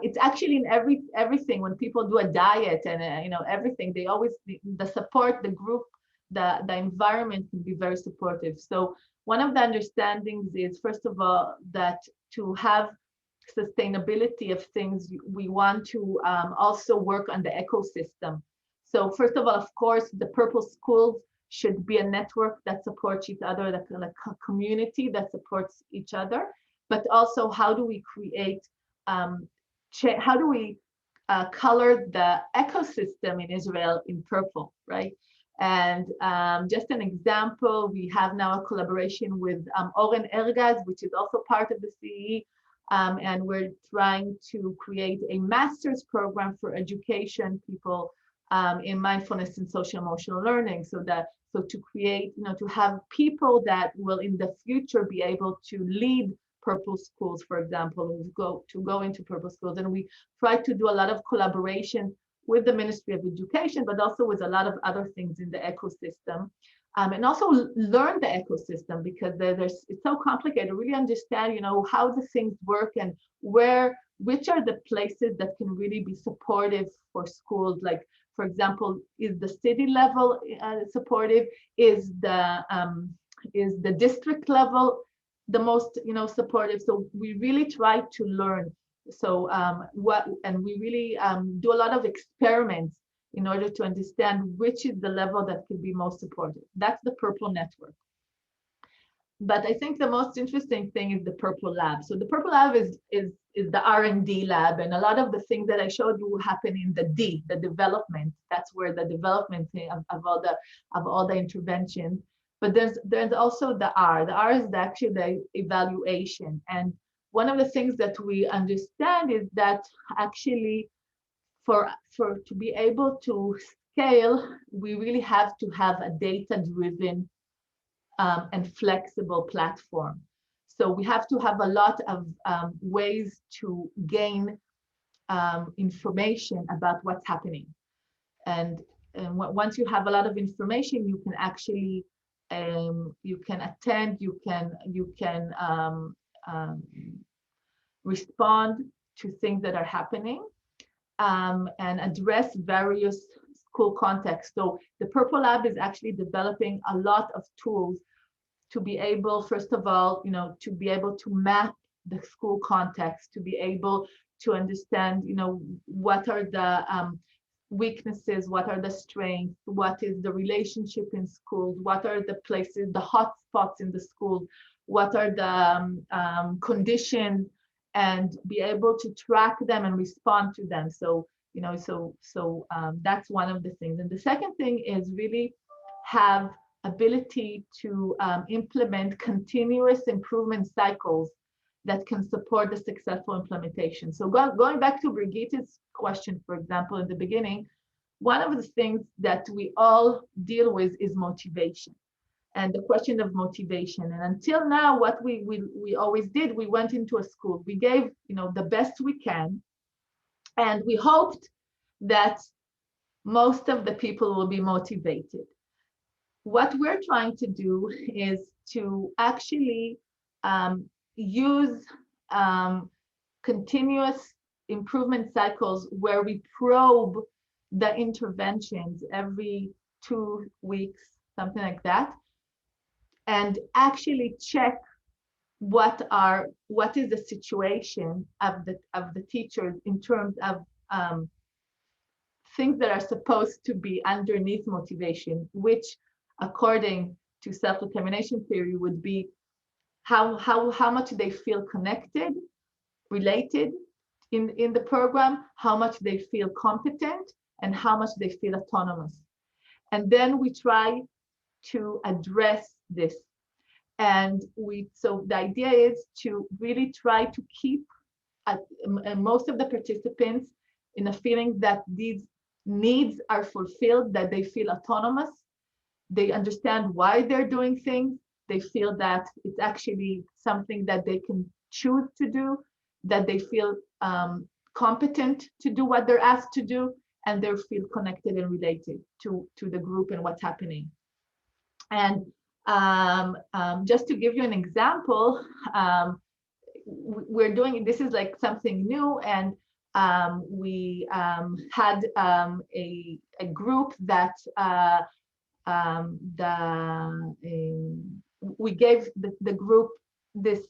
K: It's actually in everything. When people do a diet and everything, they always the support, the group, the environment can be very supportive. So one of the understandings is, first of all, that to have sustainability of things, we want to also work on the ecosystem. So first of all, of course, the Purple Schools should be a network that supports each other, like a community that supports each other. But also, how do we create, how do we color the ecosystem in Israel in purple, right? And just an example, we have now a collaboration with Oren Ergaz, which is also part of the CE, and we're trying to create a master's program for education people in mindfulness and social emotional learning, so to create, to have people that will in the future be able to lead Purple Schools, for example, to go into Purple Schools. And we try to do a lot of collaboration with the Ministry of Education, but also with a lot of other things in the ecosystem. And also learn the ecosystem, because it's so complicated to really understand, how the things work and which are the places that can really be supportive for schools. Like, for example, is the city level supportive? Is the district level the most supportive? So we really try to learn. So we really do a lot of experiments in order to understand which is the level that could be most supportive. That's the Purple Network. But I think the most interesting thing is the Purple Lab. So the Purple Lab is the R&D lab, and a lot of the things that I showed you happen in the D, the development. That's where the development of all the interventions. But there's also the R. The R is actually the evaluation. And one of the things that we understand is that actually to be able to scale, we really have to have a data-driven and flexible platform. So we have to have a lot of ways to gain information about what's happening. And once you have a lot of information, you can actually you can attend, you can respond to things that are happening, and address various school contexts. So the Purple Lab is actually developing a lot of tools to be able, first of all, to be able to map the school context, to be able to understand, what are the weaknesses, what are the strengths, what is the relationship in schools, what are the places, the hot spots in the schools, what are the conditions, and be able to track them and respond to them. So, that's one of the things. And the second thing is really have ability to implement continuous improvement cycles that can support the successful implementation. So going back to Brigitte's question, for example, in the beginning, one of the things that we all deal with is motivation, and the question of motivation. And until now, what we always did, we went into a school, we gave the best we can, and we hoped that most of the people will be motivated. What we're trying to do is to actually use continuous improvement cycles where we probe the interventions every 2 weeks, something like that, and actually check what is the situation of the teachers in terms of things that are supposed to be underneath motivation, which according to self-determination theory would be how much they feel connected, related in the program, how much they feel competent, and how much they feel autonomous. And then we try to address this. And so the idea is to really try to keep most of the participants in a feeling that these needs are fulfilled, that they feel autonomous, they understand why they're doing things, they feel that it's actually something that they can choose to do, that they feel competent to do what they're asked to do, and they feel connected and related to the group and what's happening. And just to give you an example, we're doing, this is like something new, and we had a group that we gave the group this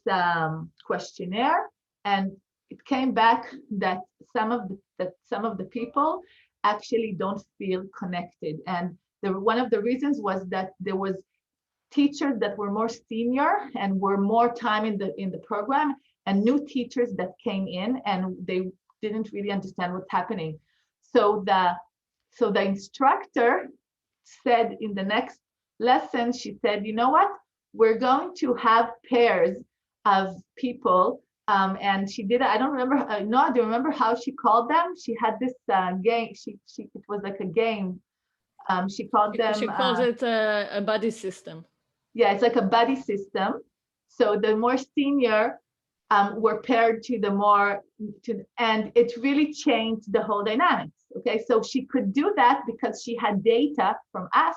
K: questionnaire, and it came back that some of the people actually don't feel connected. And one of the reasons was that there was teachers that were more senior and were more time in the program, and new teachers that came in and they didn't really understand what's happening. So the instructor said in the next lesson, she said, you know what, we're going to have pairs of people. And she did, I don't remember, no, I don't remember how she called them. She had this game, it was like a game. She called them.
G: She calls it a buddy system.
K: Yeah, it's like a buddy system. So the more senior were paired to the more, and it really changed the whole dynamics. Okay, so she could do that because she had data from us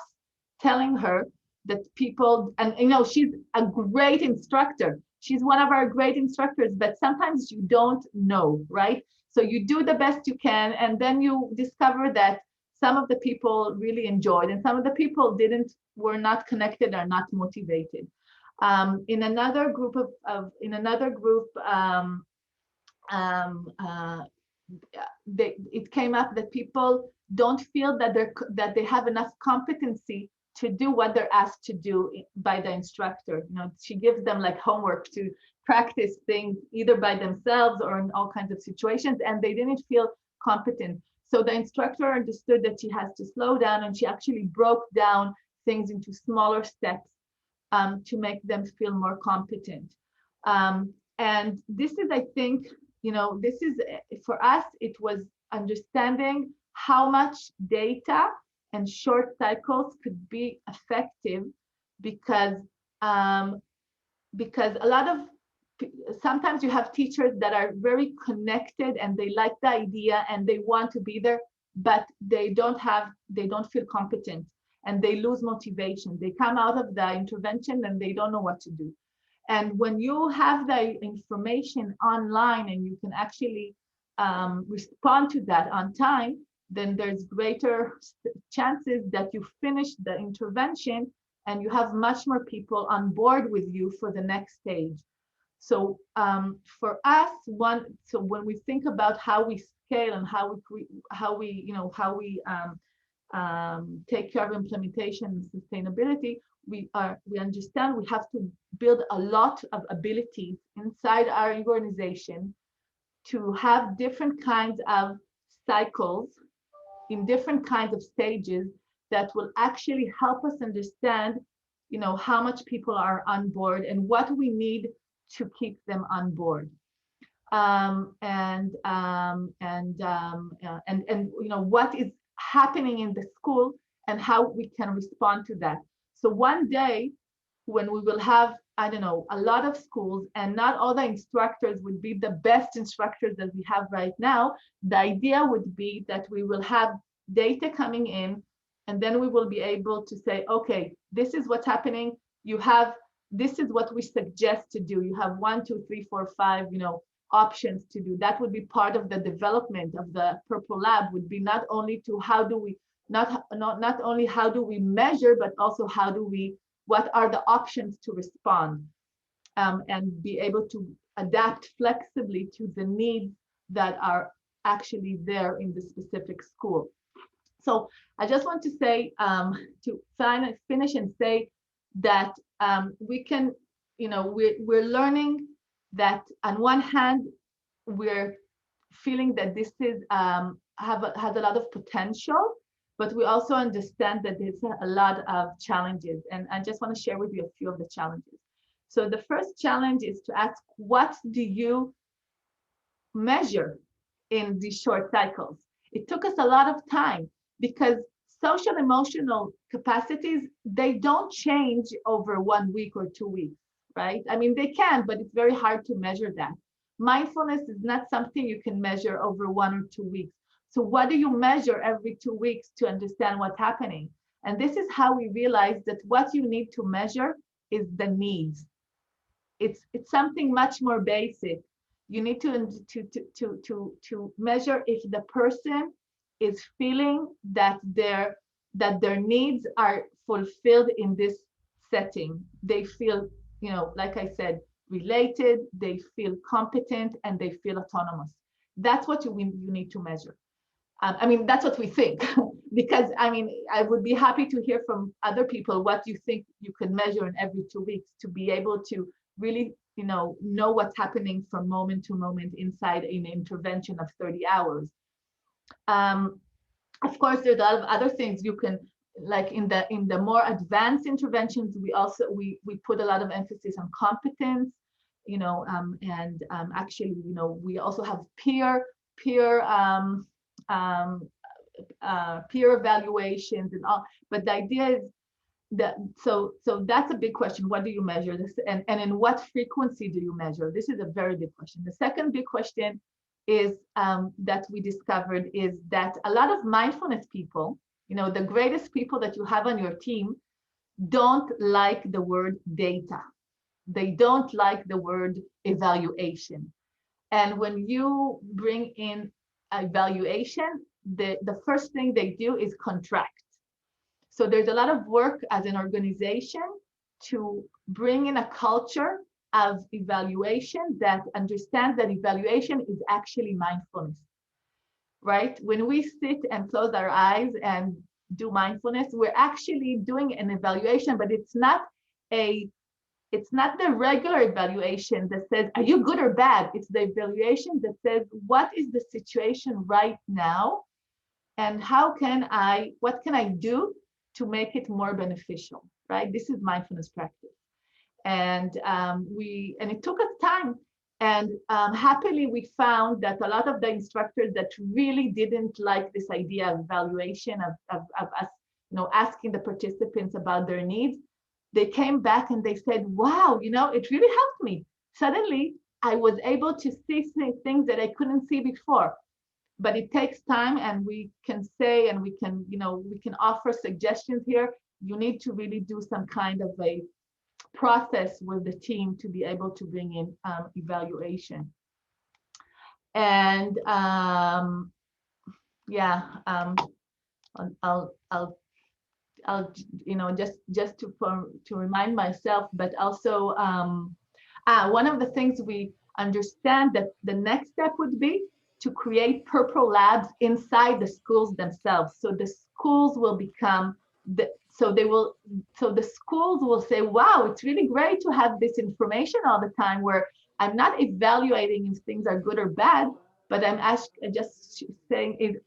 K: telling her that people, and you know, she's a great instructor. She's one of our great instructors, but sometimes you don't know, right? So you do the best you can, and then you discover that some of the people really enjoyed and some of the people were not connected or not motivated. In another group it came up that people don't feel that they have enough competency to do what they're asked to do by the instructor. You know, she gives them like homework to practice things either by themselves or in all kinds of situations, and they didn't feel competent. So the instructor understood that she has to slow down, and she actually broke down things into smaller steps to make them feel more competent. And this is, I think, you know, this is, for us, it was understanding how much data and short cycles could be effective, because a lot of, sometimes you have teachers that are very connected and they like the idea and they want to be there, but they don't feel competent and they lose motivation. They come out of the intervention and they don't know what to do. And when you have the information online and you can actually respond to that on time, then there's greater chances that you finish the intervention and you have much more people on board with you for the next stage. So for us, so when we think about how we scale and how we take care of implementation and sustainability, we understand we have to build a lot of abilities inside our organization to have different kinds of cycles in different kinds of stages that will actually help us understand, you know, how much people are on board and what we need to keep them on board. And you know, what is happening in the school and how we can respond to that. So one day when we will have, I don't know, a lot of schools and not all the instructors would be the best instructors that we have right now, the idea would be that we will have data coming in, and then we will be able to say, okay, this is what's happening. This is what we suggest to do. You have 1, 2, 3, 4, 5, you know, options to do. That would be part of the development of the Purple Lab, would be not only to how do we, not only how do we measure, but also how do we, what are the options to respond, and be able to adapt flexibly to the needs that are actually there in the specific school. So I just want to say, to finish and say that we can, you know, we're learning that on one hand, we're feeling that this is has a lot of potential, but we also understand that there's a lot of challenges. And I just want to share with you a few of the challenges. So the first challenge is to ask, what do you measure in these short cycles? It took us a lot of time because social emotional capacities, they don't change over 1 week or 2 weeks, right? I mean, they can, but it's very hard to measure that. Mindfulness is not something you can measure over 1 or 2 weeks. So what do you measure every 2 weeks to understand what's happening? And this is how we realize that what you need to measure is the needs. It's something much more basic. you need to measure if the person is feeling that their needs are fulfilled in this setting. They feel, like I said, related, they feel competent, and they feel autonomous. That's what you need to measure. I mean, that's what we think, because I mean, I would be happy to hear from other people what you think you can measure in every 2 weeks to be able to really, know what's happening from moment to moment inside an intervention of 30 hours. Of course, there's a lot of other things you can, like in the more advanced interventions, we put a lot of emphasis on competence, and actually, we also have peer evaluations and all. But the idea is that so that's a big question. What do you measure this, and in what frequency do you measure? This is a very big question. The second big question is that we discovered is that a lot of mindfulness people, the greatest people that you have on your team, don't like the word data. They don't like the word evaluation. And when you bring in evaluation, the first thing they do is contract. So there's a lot of work as an organization to bring in a culture of evaluation that understands that evaluation is actually mindfulness, right? When we sit and close our eyes and do mindfulness, we're actually doing an evaluation, but it's not the regular evaluation that says, are you good or bad? It's the evaluation that says, what is the situation right now? And what can I do to make it more beneficial, right? This is mindfulness practice. And it took us time. And happily, we found that a lot of the instructors that really didn't like this idea of evaluation, of us, asking the participants about their needs, they came back and they said, wow, it really helped me. Suddenly, I was able to see things that I couldn't see before. But it takes time, and we can say, and we can offer suggestions here. You need to really do some kind of a process with the team to be able to bring in evaluation. And I'll just to remind myself, but also one of the things we understand that the next step would be to create purple labs inside the schools themselves. So the schools will become the schools will say, wow, it's really great to have this information all the time, where I'm not evaluating if things are good or bad, but I'm just saying,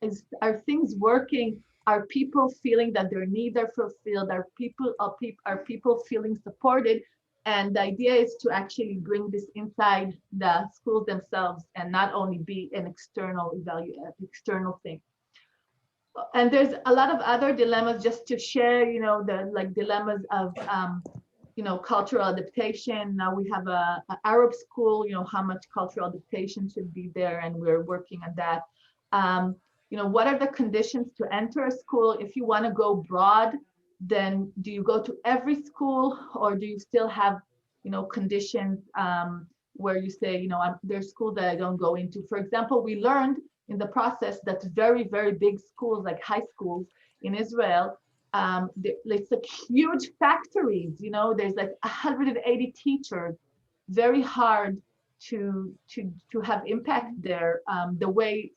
K: are things working? Are people feeling that their needs are fulfilled? Are people feeling supported? And the idea is to actually bring this inside the schools themselves and not only be an external thing. And there's a lot of other dilemmas just to share, the dilemmas of, cultural adaptation. Now we have a Arab school, how much cultural adaptation should be there, and we're working on that. What are the conditions to enter a school? If you want to go broad, then do you go to every school, or do you still have, conditions where you say, there's schools that I don't go into? For example, we learned in the process that very, very big schools, like high schools in Israel, it's like huge factories. There's like 180 teachers. Very hard to have impact there. The way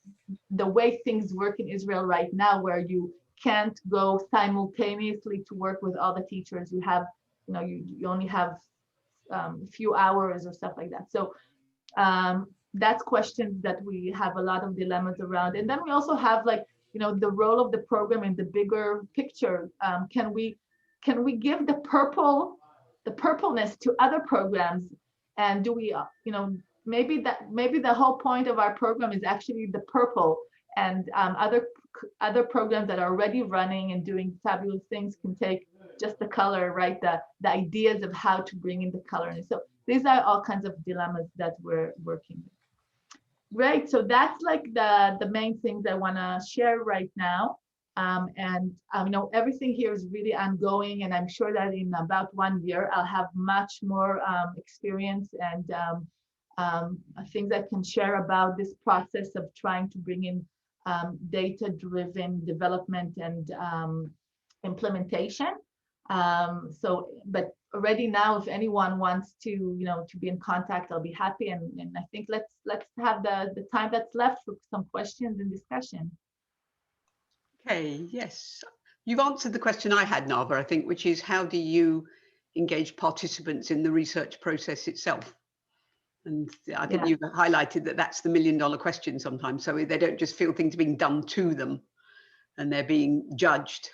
K: things work in Israel right now, where you can't go simultaneously to work with all the teachers. You have, you only have a few hours or stuff like that. So that's questions that we have a lot of dilemmas around. And then we also have, like, the role of the program in the bigger picture. Can we give the purpleness to other programs? And do we, maybe the whole point of our program is actually the purple, and other programs that are already running and doing fabulous things can take just the color, right? The ideas of how to bring in the color. And so these are all kinds of dilemmas that we're working with. Great, so that's like the main things I want to share right now. Everything here is really ongoing, and I'm sure that in about 1 year I'll have much more experience and things I can share about this process of trying to bring in data-driven development and implementation. But already now, if anyone wants to, to be in contact, I'll be happy. And I think let's have the time that's left for some questions and discussion.
C: Okay, yes. You've answered the question I had, Nava, I think, which is how do you engage participants in the research process itself? And I think you've highlighted that that's the million-dollar question sometimes. So they don't just feel things being done to them and they're being judged.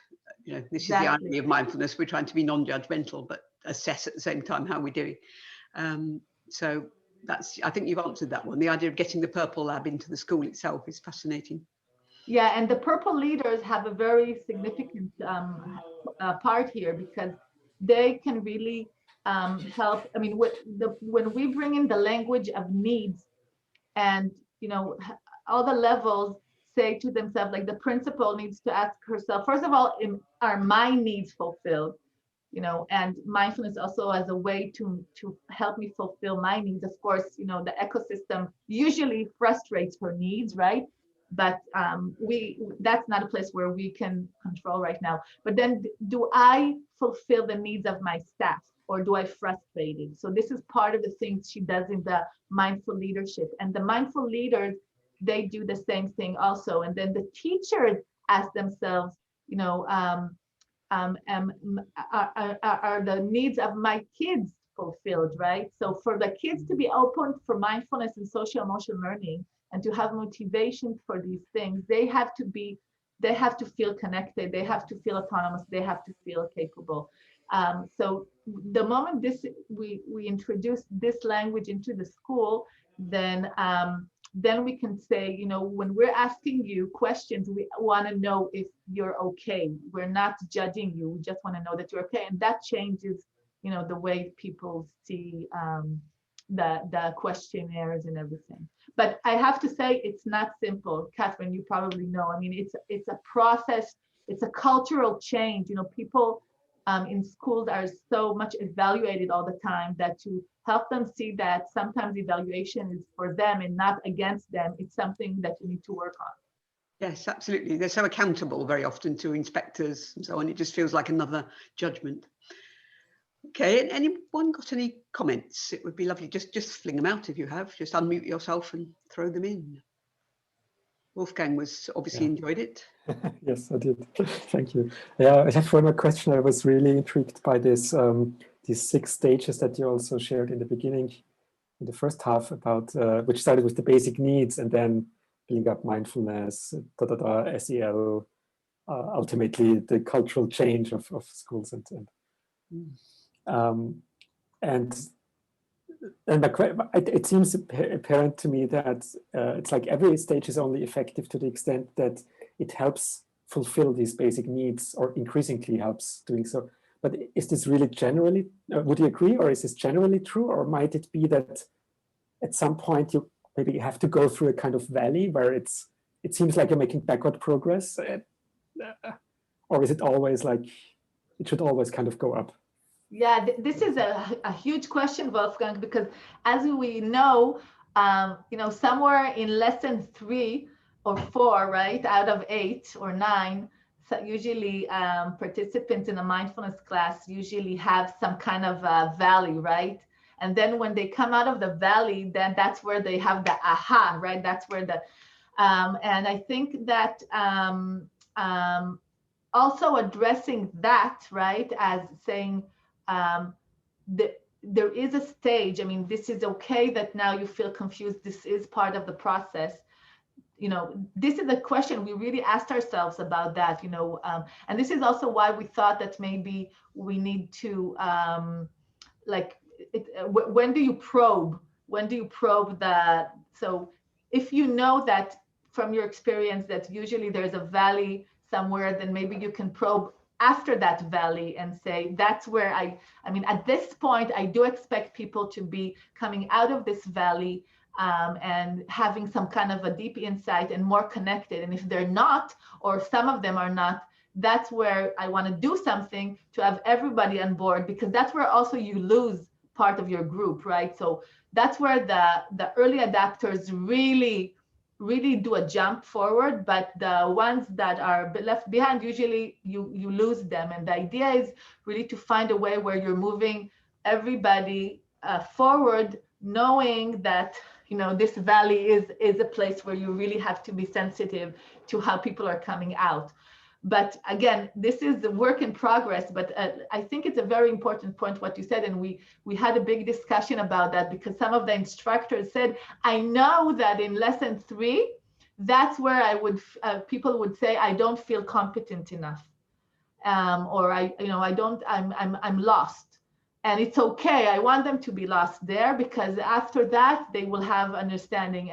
C: This is the irony of mindfulness. We're trying to be non-judgmental, but assess at the same time how we're doing. So I think you've answered that one. The idea of getting the Purple Lab into the school itself is fascinating.
K: Yeah, and the Purple leaders have a very significant part here because they can really help. I mean, when we bring in the language of needs, and all the levels say to themselves, like the principal needs to ask herself, first of all, are my needs fulfilled? And mindfulness also as a way to help me fulfill my needs. Of course, the ecosystem usually frustrates her needs, right? But that's not a place where we can control right now. But then do I fulfill the needs of my staff, or do I frustrate it? So this is part of the things she does in the mindful leadership. And the mindful leaders, they do the same thing also. And then the teachers ask themselves, are the needs of my kids fulfilled, right? So for the kids to be open for mindfulness and social emotional learning and to have motivation for these things, they have to feel connected, they have to feel autonomous, they have to feel capable. So the moment we introduce this language into the school, then we can say, when we're asking you questions, we want to know if you're okay. We're not judging you. We just want to know that you're okay. And that changes, the way people see the questionnaires and everything. But I have to say, it's not simple. Catherine, you probably know. I mean, it's a process. It's a cultural change. People in schools are so much evaluated all the time that to help them see that sometimes evaluation is for them and not against them, it's something that you need to work on.
C: Yes, absolutely. They're so accountable very often to inspectors and so on. It just feels like another judgment. Okay, anyone got any comments? It would be lovely. Just fling them out if you have. Just unmute yourself and throw them in. Wolfgang obviously enjoyed it.
H: Yes, I did. Thank you. Yeah, I have one more question. I was really intrigued by this these 6 stages that you also shared in the beginning, in the first half, about which started with the basic needs and then building up mindfulness, SEL, ultimately the cultural change of schools and it seems apparent to me that it's like every stage is only effective to the extent that it helps fulfill these basic needs, or increasingly helps doing so. But is this really generally, would you agree, or is this generally true? Or might it be that at some point you maybe have to go through a kind of valley where it seems like you're making backward progress? Or is it always like, it should always kind of go up?
K: Yeah, this is a huge question, Wolfgang, because as we know, somewhere in lesson 3 or 4, right, out of 8 or 9, so usually participants in a mindfulness class usually have some kind of valley, right? And then when they come out of the valley, then that's where they have the aha, right? That's where and I think that also addressing that, right, as saying, there is a stage. I mean, this is okay that now you feel confused. This is part of the process. This is a question we really asked ourselves about that, and this is also why we thought that maybe we need to, when do you probe? When do you probe that? So if you know that from your experience that usually there's a valley somewhere, then maybe you can probe after that valley and say, that's where I mean, at this point, I do expect people to be coming out of this valley and having some kind of a deep insight and more connected. And if they're not, or some of them are not, that's where I want to do something to have everybody on board, because that's where also you lose part of your group, right? So that's where the early adapters really do a jump forward, but the ones that are left behind, usually you lose them. And the idea is really to find a way where you're moving everybody forward, knowing that, you know, this valley is a place where you really have to be sensitive to how people are coming out. But again, this is a work in progress, but I think it's a very important point what you said, and we had a big discussion about that, because some of the instructors said, I know that in lesson 3, that's where I would people would say, I don't feel competent enough, or I'm lost. And it's okay. I want them to be lost there, because after that they will have understanding.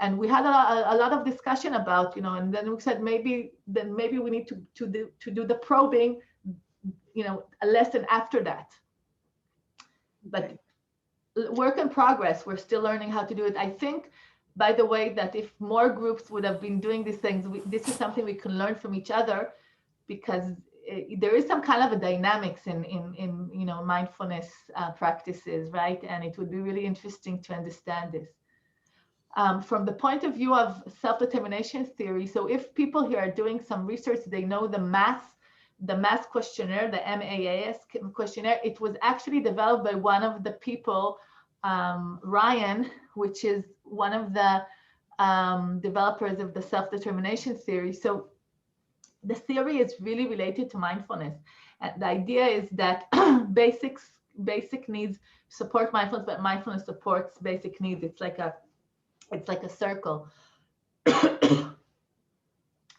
K: And we had a lot of discussion about, you know, and then we said maybe we need to do the probing, you know, a lesson after that. But work in progress. We're still learning how to do it. I think, by the way, that if more groups would have been doing these things, this is something we can learn from each other, because there is some kind of a dynamics in you know, mindfulness practices, right? And it would be really interesting to understand this. From the point of view of self-determination theory, so if people here are doing some research, they know the MAS questionnaire, the MAAS questionnaire. It was actually developed by one of the people, Ryan, which is one of the developers of the self-determination theory. So the theory is really related to mindfulness. And the idea is that basic needs support mindfulness, but mindfulness supports basic needs. It's like a circle.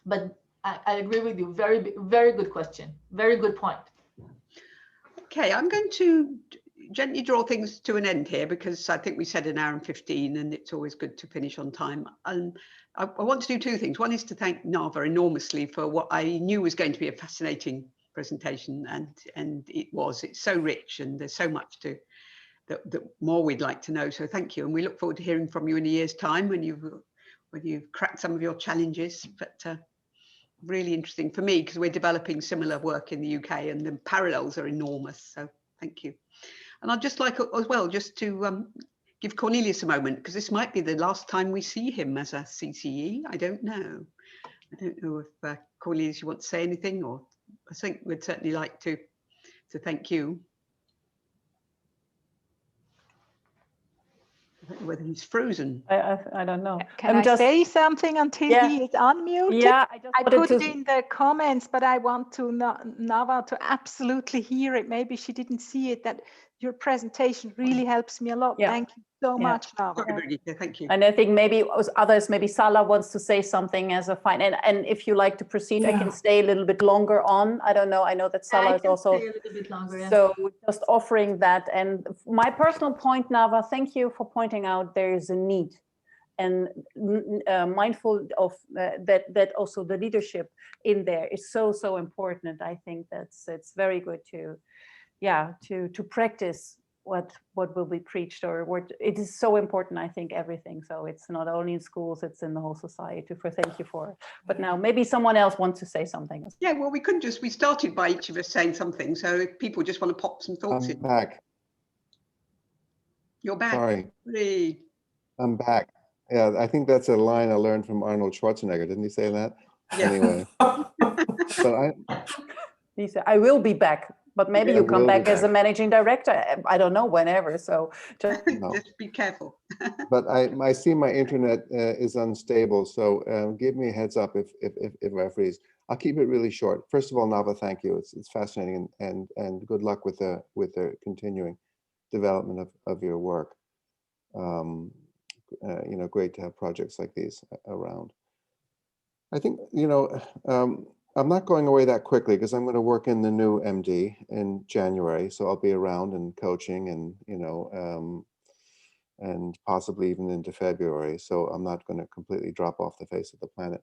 K: But I agree with you. Very, very good question. Very good point.
C: Okay, I'm going to gently draw things to an end here, because I think we said an hour and 15, and it's always good to finish on time. And I want to do 2 things. One is to thank Nava enormously for what I knew was going to be a fascinating presentation, and it's so rich, and there's so much that more we'd like to know. So thank you, and we look forward to hearing from you in a year's time when you've cracked some of your challenges. But really interesting for me, because we're developing similar work in the UK, and the parallels are enormous. So thank you. And I'd just like as well just to give Cornelius a moment, because this might be the last time we see him as a CCE. I don't know if Cornelius, you want to say anything, or I think we'd certainly like to thank you. I don't know whether he's frozen.
I: I don't know.
B: Can I say something until he is unmuted?
I: Yeah,
B: I put it in the comments, but I want to Nava to absolutely hear it. Maybe she didn't see it, that your presentation really helps me a lot.
I: Yeah.
B: Thank you so much, Nava.
C: Thank you.
I: And I think maybe others, maybe Salah wants to say something as a final, and if you like to proceed, I can stay a little bit longer on. I don't know. I know that Salah is also
K: stay a little bit longer, yeah.
I: So just offering that. And my personal point, Nava, thank you for pointing out there is a need, and mindful of that also the leadership in there is so important. I think it's very good to practice what will be preached, or what it is so important. I think everything. So it's not only in schools, it's in the whole society. Thank you for it. But now maybe someone else wants to say something.
C: Yeah, well, we started by each of us saying something. So if people just want to pop some thoughts in.
A: Back.
C: You're back.
A: Sorry.
C: Really?
A: I'm back. Yeah, I think that's a line I learned from Arnold Schwarzenegger. Didn't he say that? Yeah. Anyway. But
I: he said, I will be back. But maybe you come back as a managing director. I don't know, whenever. So just
C: be careful.
A: But I see my internet is unstable. So give me a heads up if I freeze. I'll keep it really short. First of all, Nava, thank you. It's fascinating, and good luck with the continuing development of your work. Great to have projects like these around. I think, I'm not going away that quickly, because I'm going to work in the new MD in January. So I'll be around and coaching, and, and possibly even into February. So I'm not going to completely drop off the face of the planet.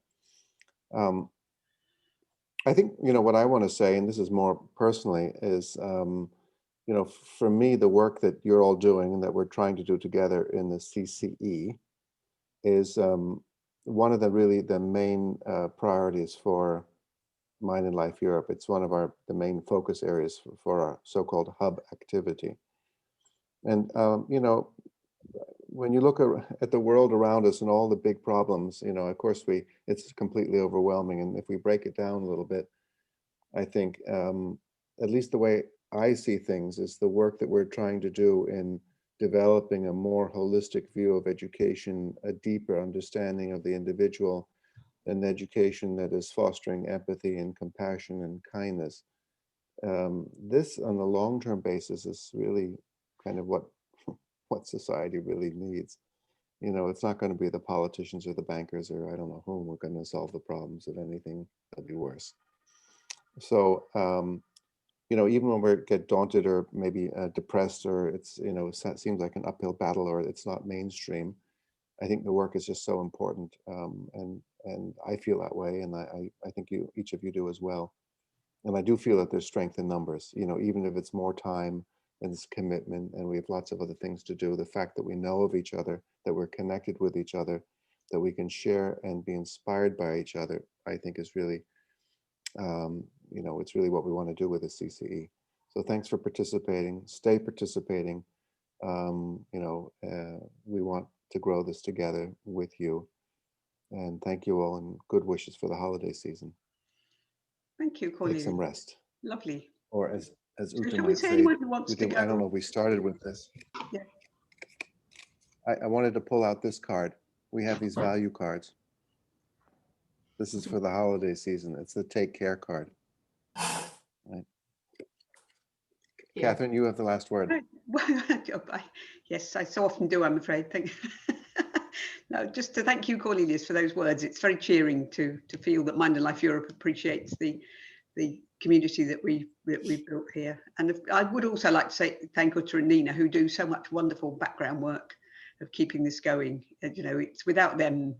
A: I think, what I want to say, and this is more personally, is, for me, the work that you're all doing and that we're trying to do together in the CCE is one of the main priorities for Mind and Life Europe. It's one of the main focus areas for our so-called hub activity. And, you know, when you look at the world around us and all the big problems, you know, of course, it's completely overwhelming. And if we break it down a little bit, I think, at least the way I see things is the work that we're trying to do in developing a more holistic view of education, a deeper understanding of the individual, an education that is fostering empathy and compassion and kindness. This on a long-term basis is really kind of what society really needs. You know, it's not going to be the politicians or the bankers or I don't know whom we're going to solve the problems. If anything, that'll be worse. So, you know, even when we get daunted or maybe depressed, or it's, you know, seems like an uphill battle, or it's not mainstream, I think the work is just so important. And I feel that way. And I think each of you do as well. And I do feel that there's strength in numbers, you know, even if it's more time and it's commitment and we have lots of other things to do, the fact that we know of each other, that we're connected with each other, that we can share and be inspired by each other, I think is really, you know, it's really what we want to do with the CCE. So thanks for participating, stay participating. You know, we want to grow this together with you. And thank you all and good wishes for the holiday season.
C: Thank you, Cornelia.
A: Take some rest.
C: Lovely.
A: Or as
C: So
A: Ute
C: shall we
A: might
C: say
A: say,
C: anyone who wants to
A: Ute,
C: go?
A: I don't know if we started with this.
C: Yeah.
A: I wanted to pull out this card. We have these value cards. This is for the holiday season. It's the take care card. Right.
K: Yeah.
A: Catherine, you have the last word.
C: Yes, I so often do, I'm afraid. Thank you. No, just to thank you, Cornelius, for those words. It's very cheering to feel that Mind and Life Europe appreciates the community that we've built here. And I would also like to say thank Ute and Nina, who do so much wonderful background work of keeping this going. And, you know, it's without them,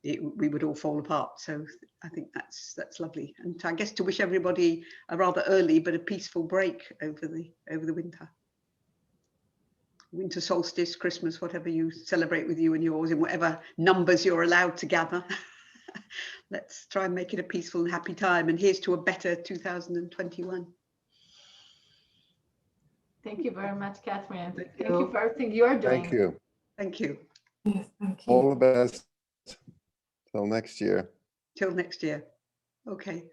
C: we would all fall apart. So I think that's lovely. And I guess to wish everybody a rather early but a peaceful break over the winter solstice, Christmas, whatever you celebrate with you and yours, in whatever numbers you're allowed to gather. Let's try and make it a peaceful and happy time. And here's to a better 2021.
K: Thank you very much, Catherine.
C: Thank
K: Thank you for everything you're doing.
A: Thank you.
C: Thank you.
E: Yes, thank you.
A: All the best. Till next year.
C: Till next year. Okay.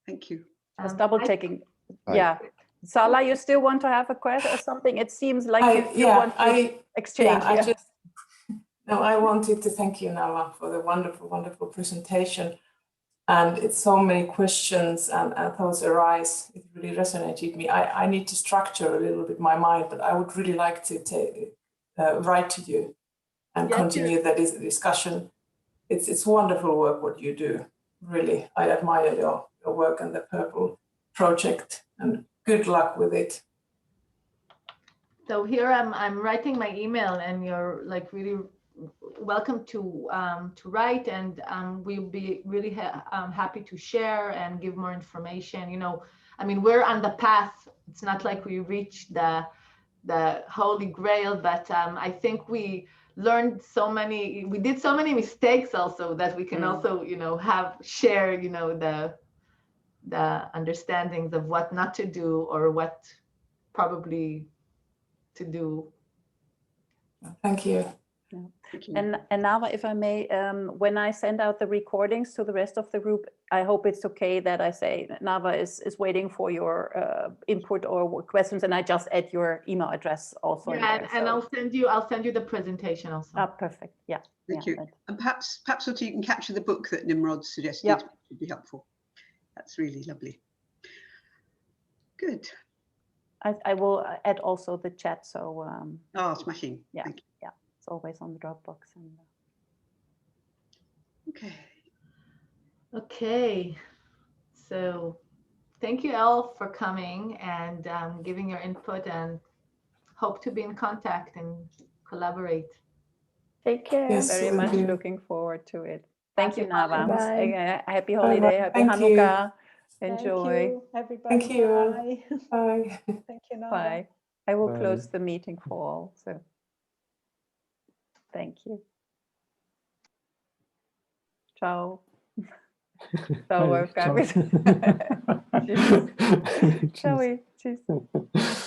C: Thank you.
J: Just double checking.
A: Bye.
J: Yeah. Sala, you still want to have a question or something? It seems like you want to exchange.
E: I wanted to thank you, Nava, for the wonderful, wonderful presentation. And it's so many questions and thoughts arise. It really resonated with me. I need to structure a little bit my mind, but I would really like to write to you and continue that discussion. It's wonderful work what you do. Really, I admire your work and the Purple Project, and good luck with it.
K: So here I'm writing my email, and you're like really welcome to write, and we'll be really happy to share and give more information. You know, I mean, we're on the path. It's not like we reached the holy grail, but I think we learned we did so many mistakes also, that we can also, you know, share, you know, the understandings of what not to do or what probably to do.
E: Thank you.
J: And now, if I may, when I send out the recordings to the rest of the group, I hope it's okay that I say Nava is waiting for your input or questions, and I just add your email address also.
K: Yeah, and I'll send you the presentation also.
J: Ah, perfect. Yeah.
C: Thank you. And perhaps also you can capture the book that Nimrod suggested. Would be helpful. That's really lovely. Good.
J: I will add also the chat. So.
C: Oh, smashing.
J: Yeah.
C: Thank you.
J: Yeah. It's always on the Dropbox. And,
C: Okay.
K: Okay. So thank you all for coming and giving your input, and hope to be in contact and collaborate.
J: Take care.
E: Yes,
J: very much looking forward to it. Thank you, Nava.
I: Bye.
J: Happy holiday. Happy Hanukkah. Enjoy.
I: Thank you, everybody.
E: Thank you.
I: Bye.
E: Bye.
I: Thank you, Nava.
J: Bye. I will
H: Bye.
J: close the meeting for all. So thank you. Ciao. Ciao, Wolfgang. Tschüss. Ciao. Tschüss.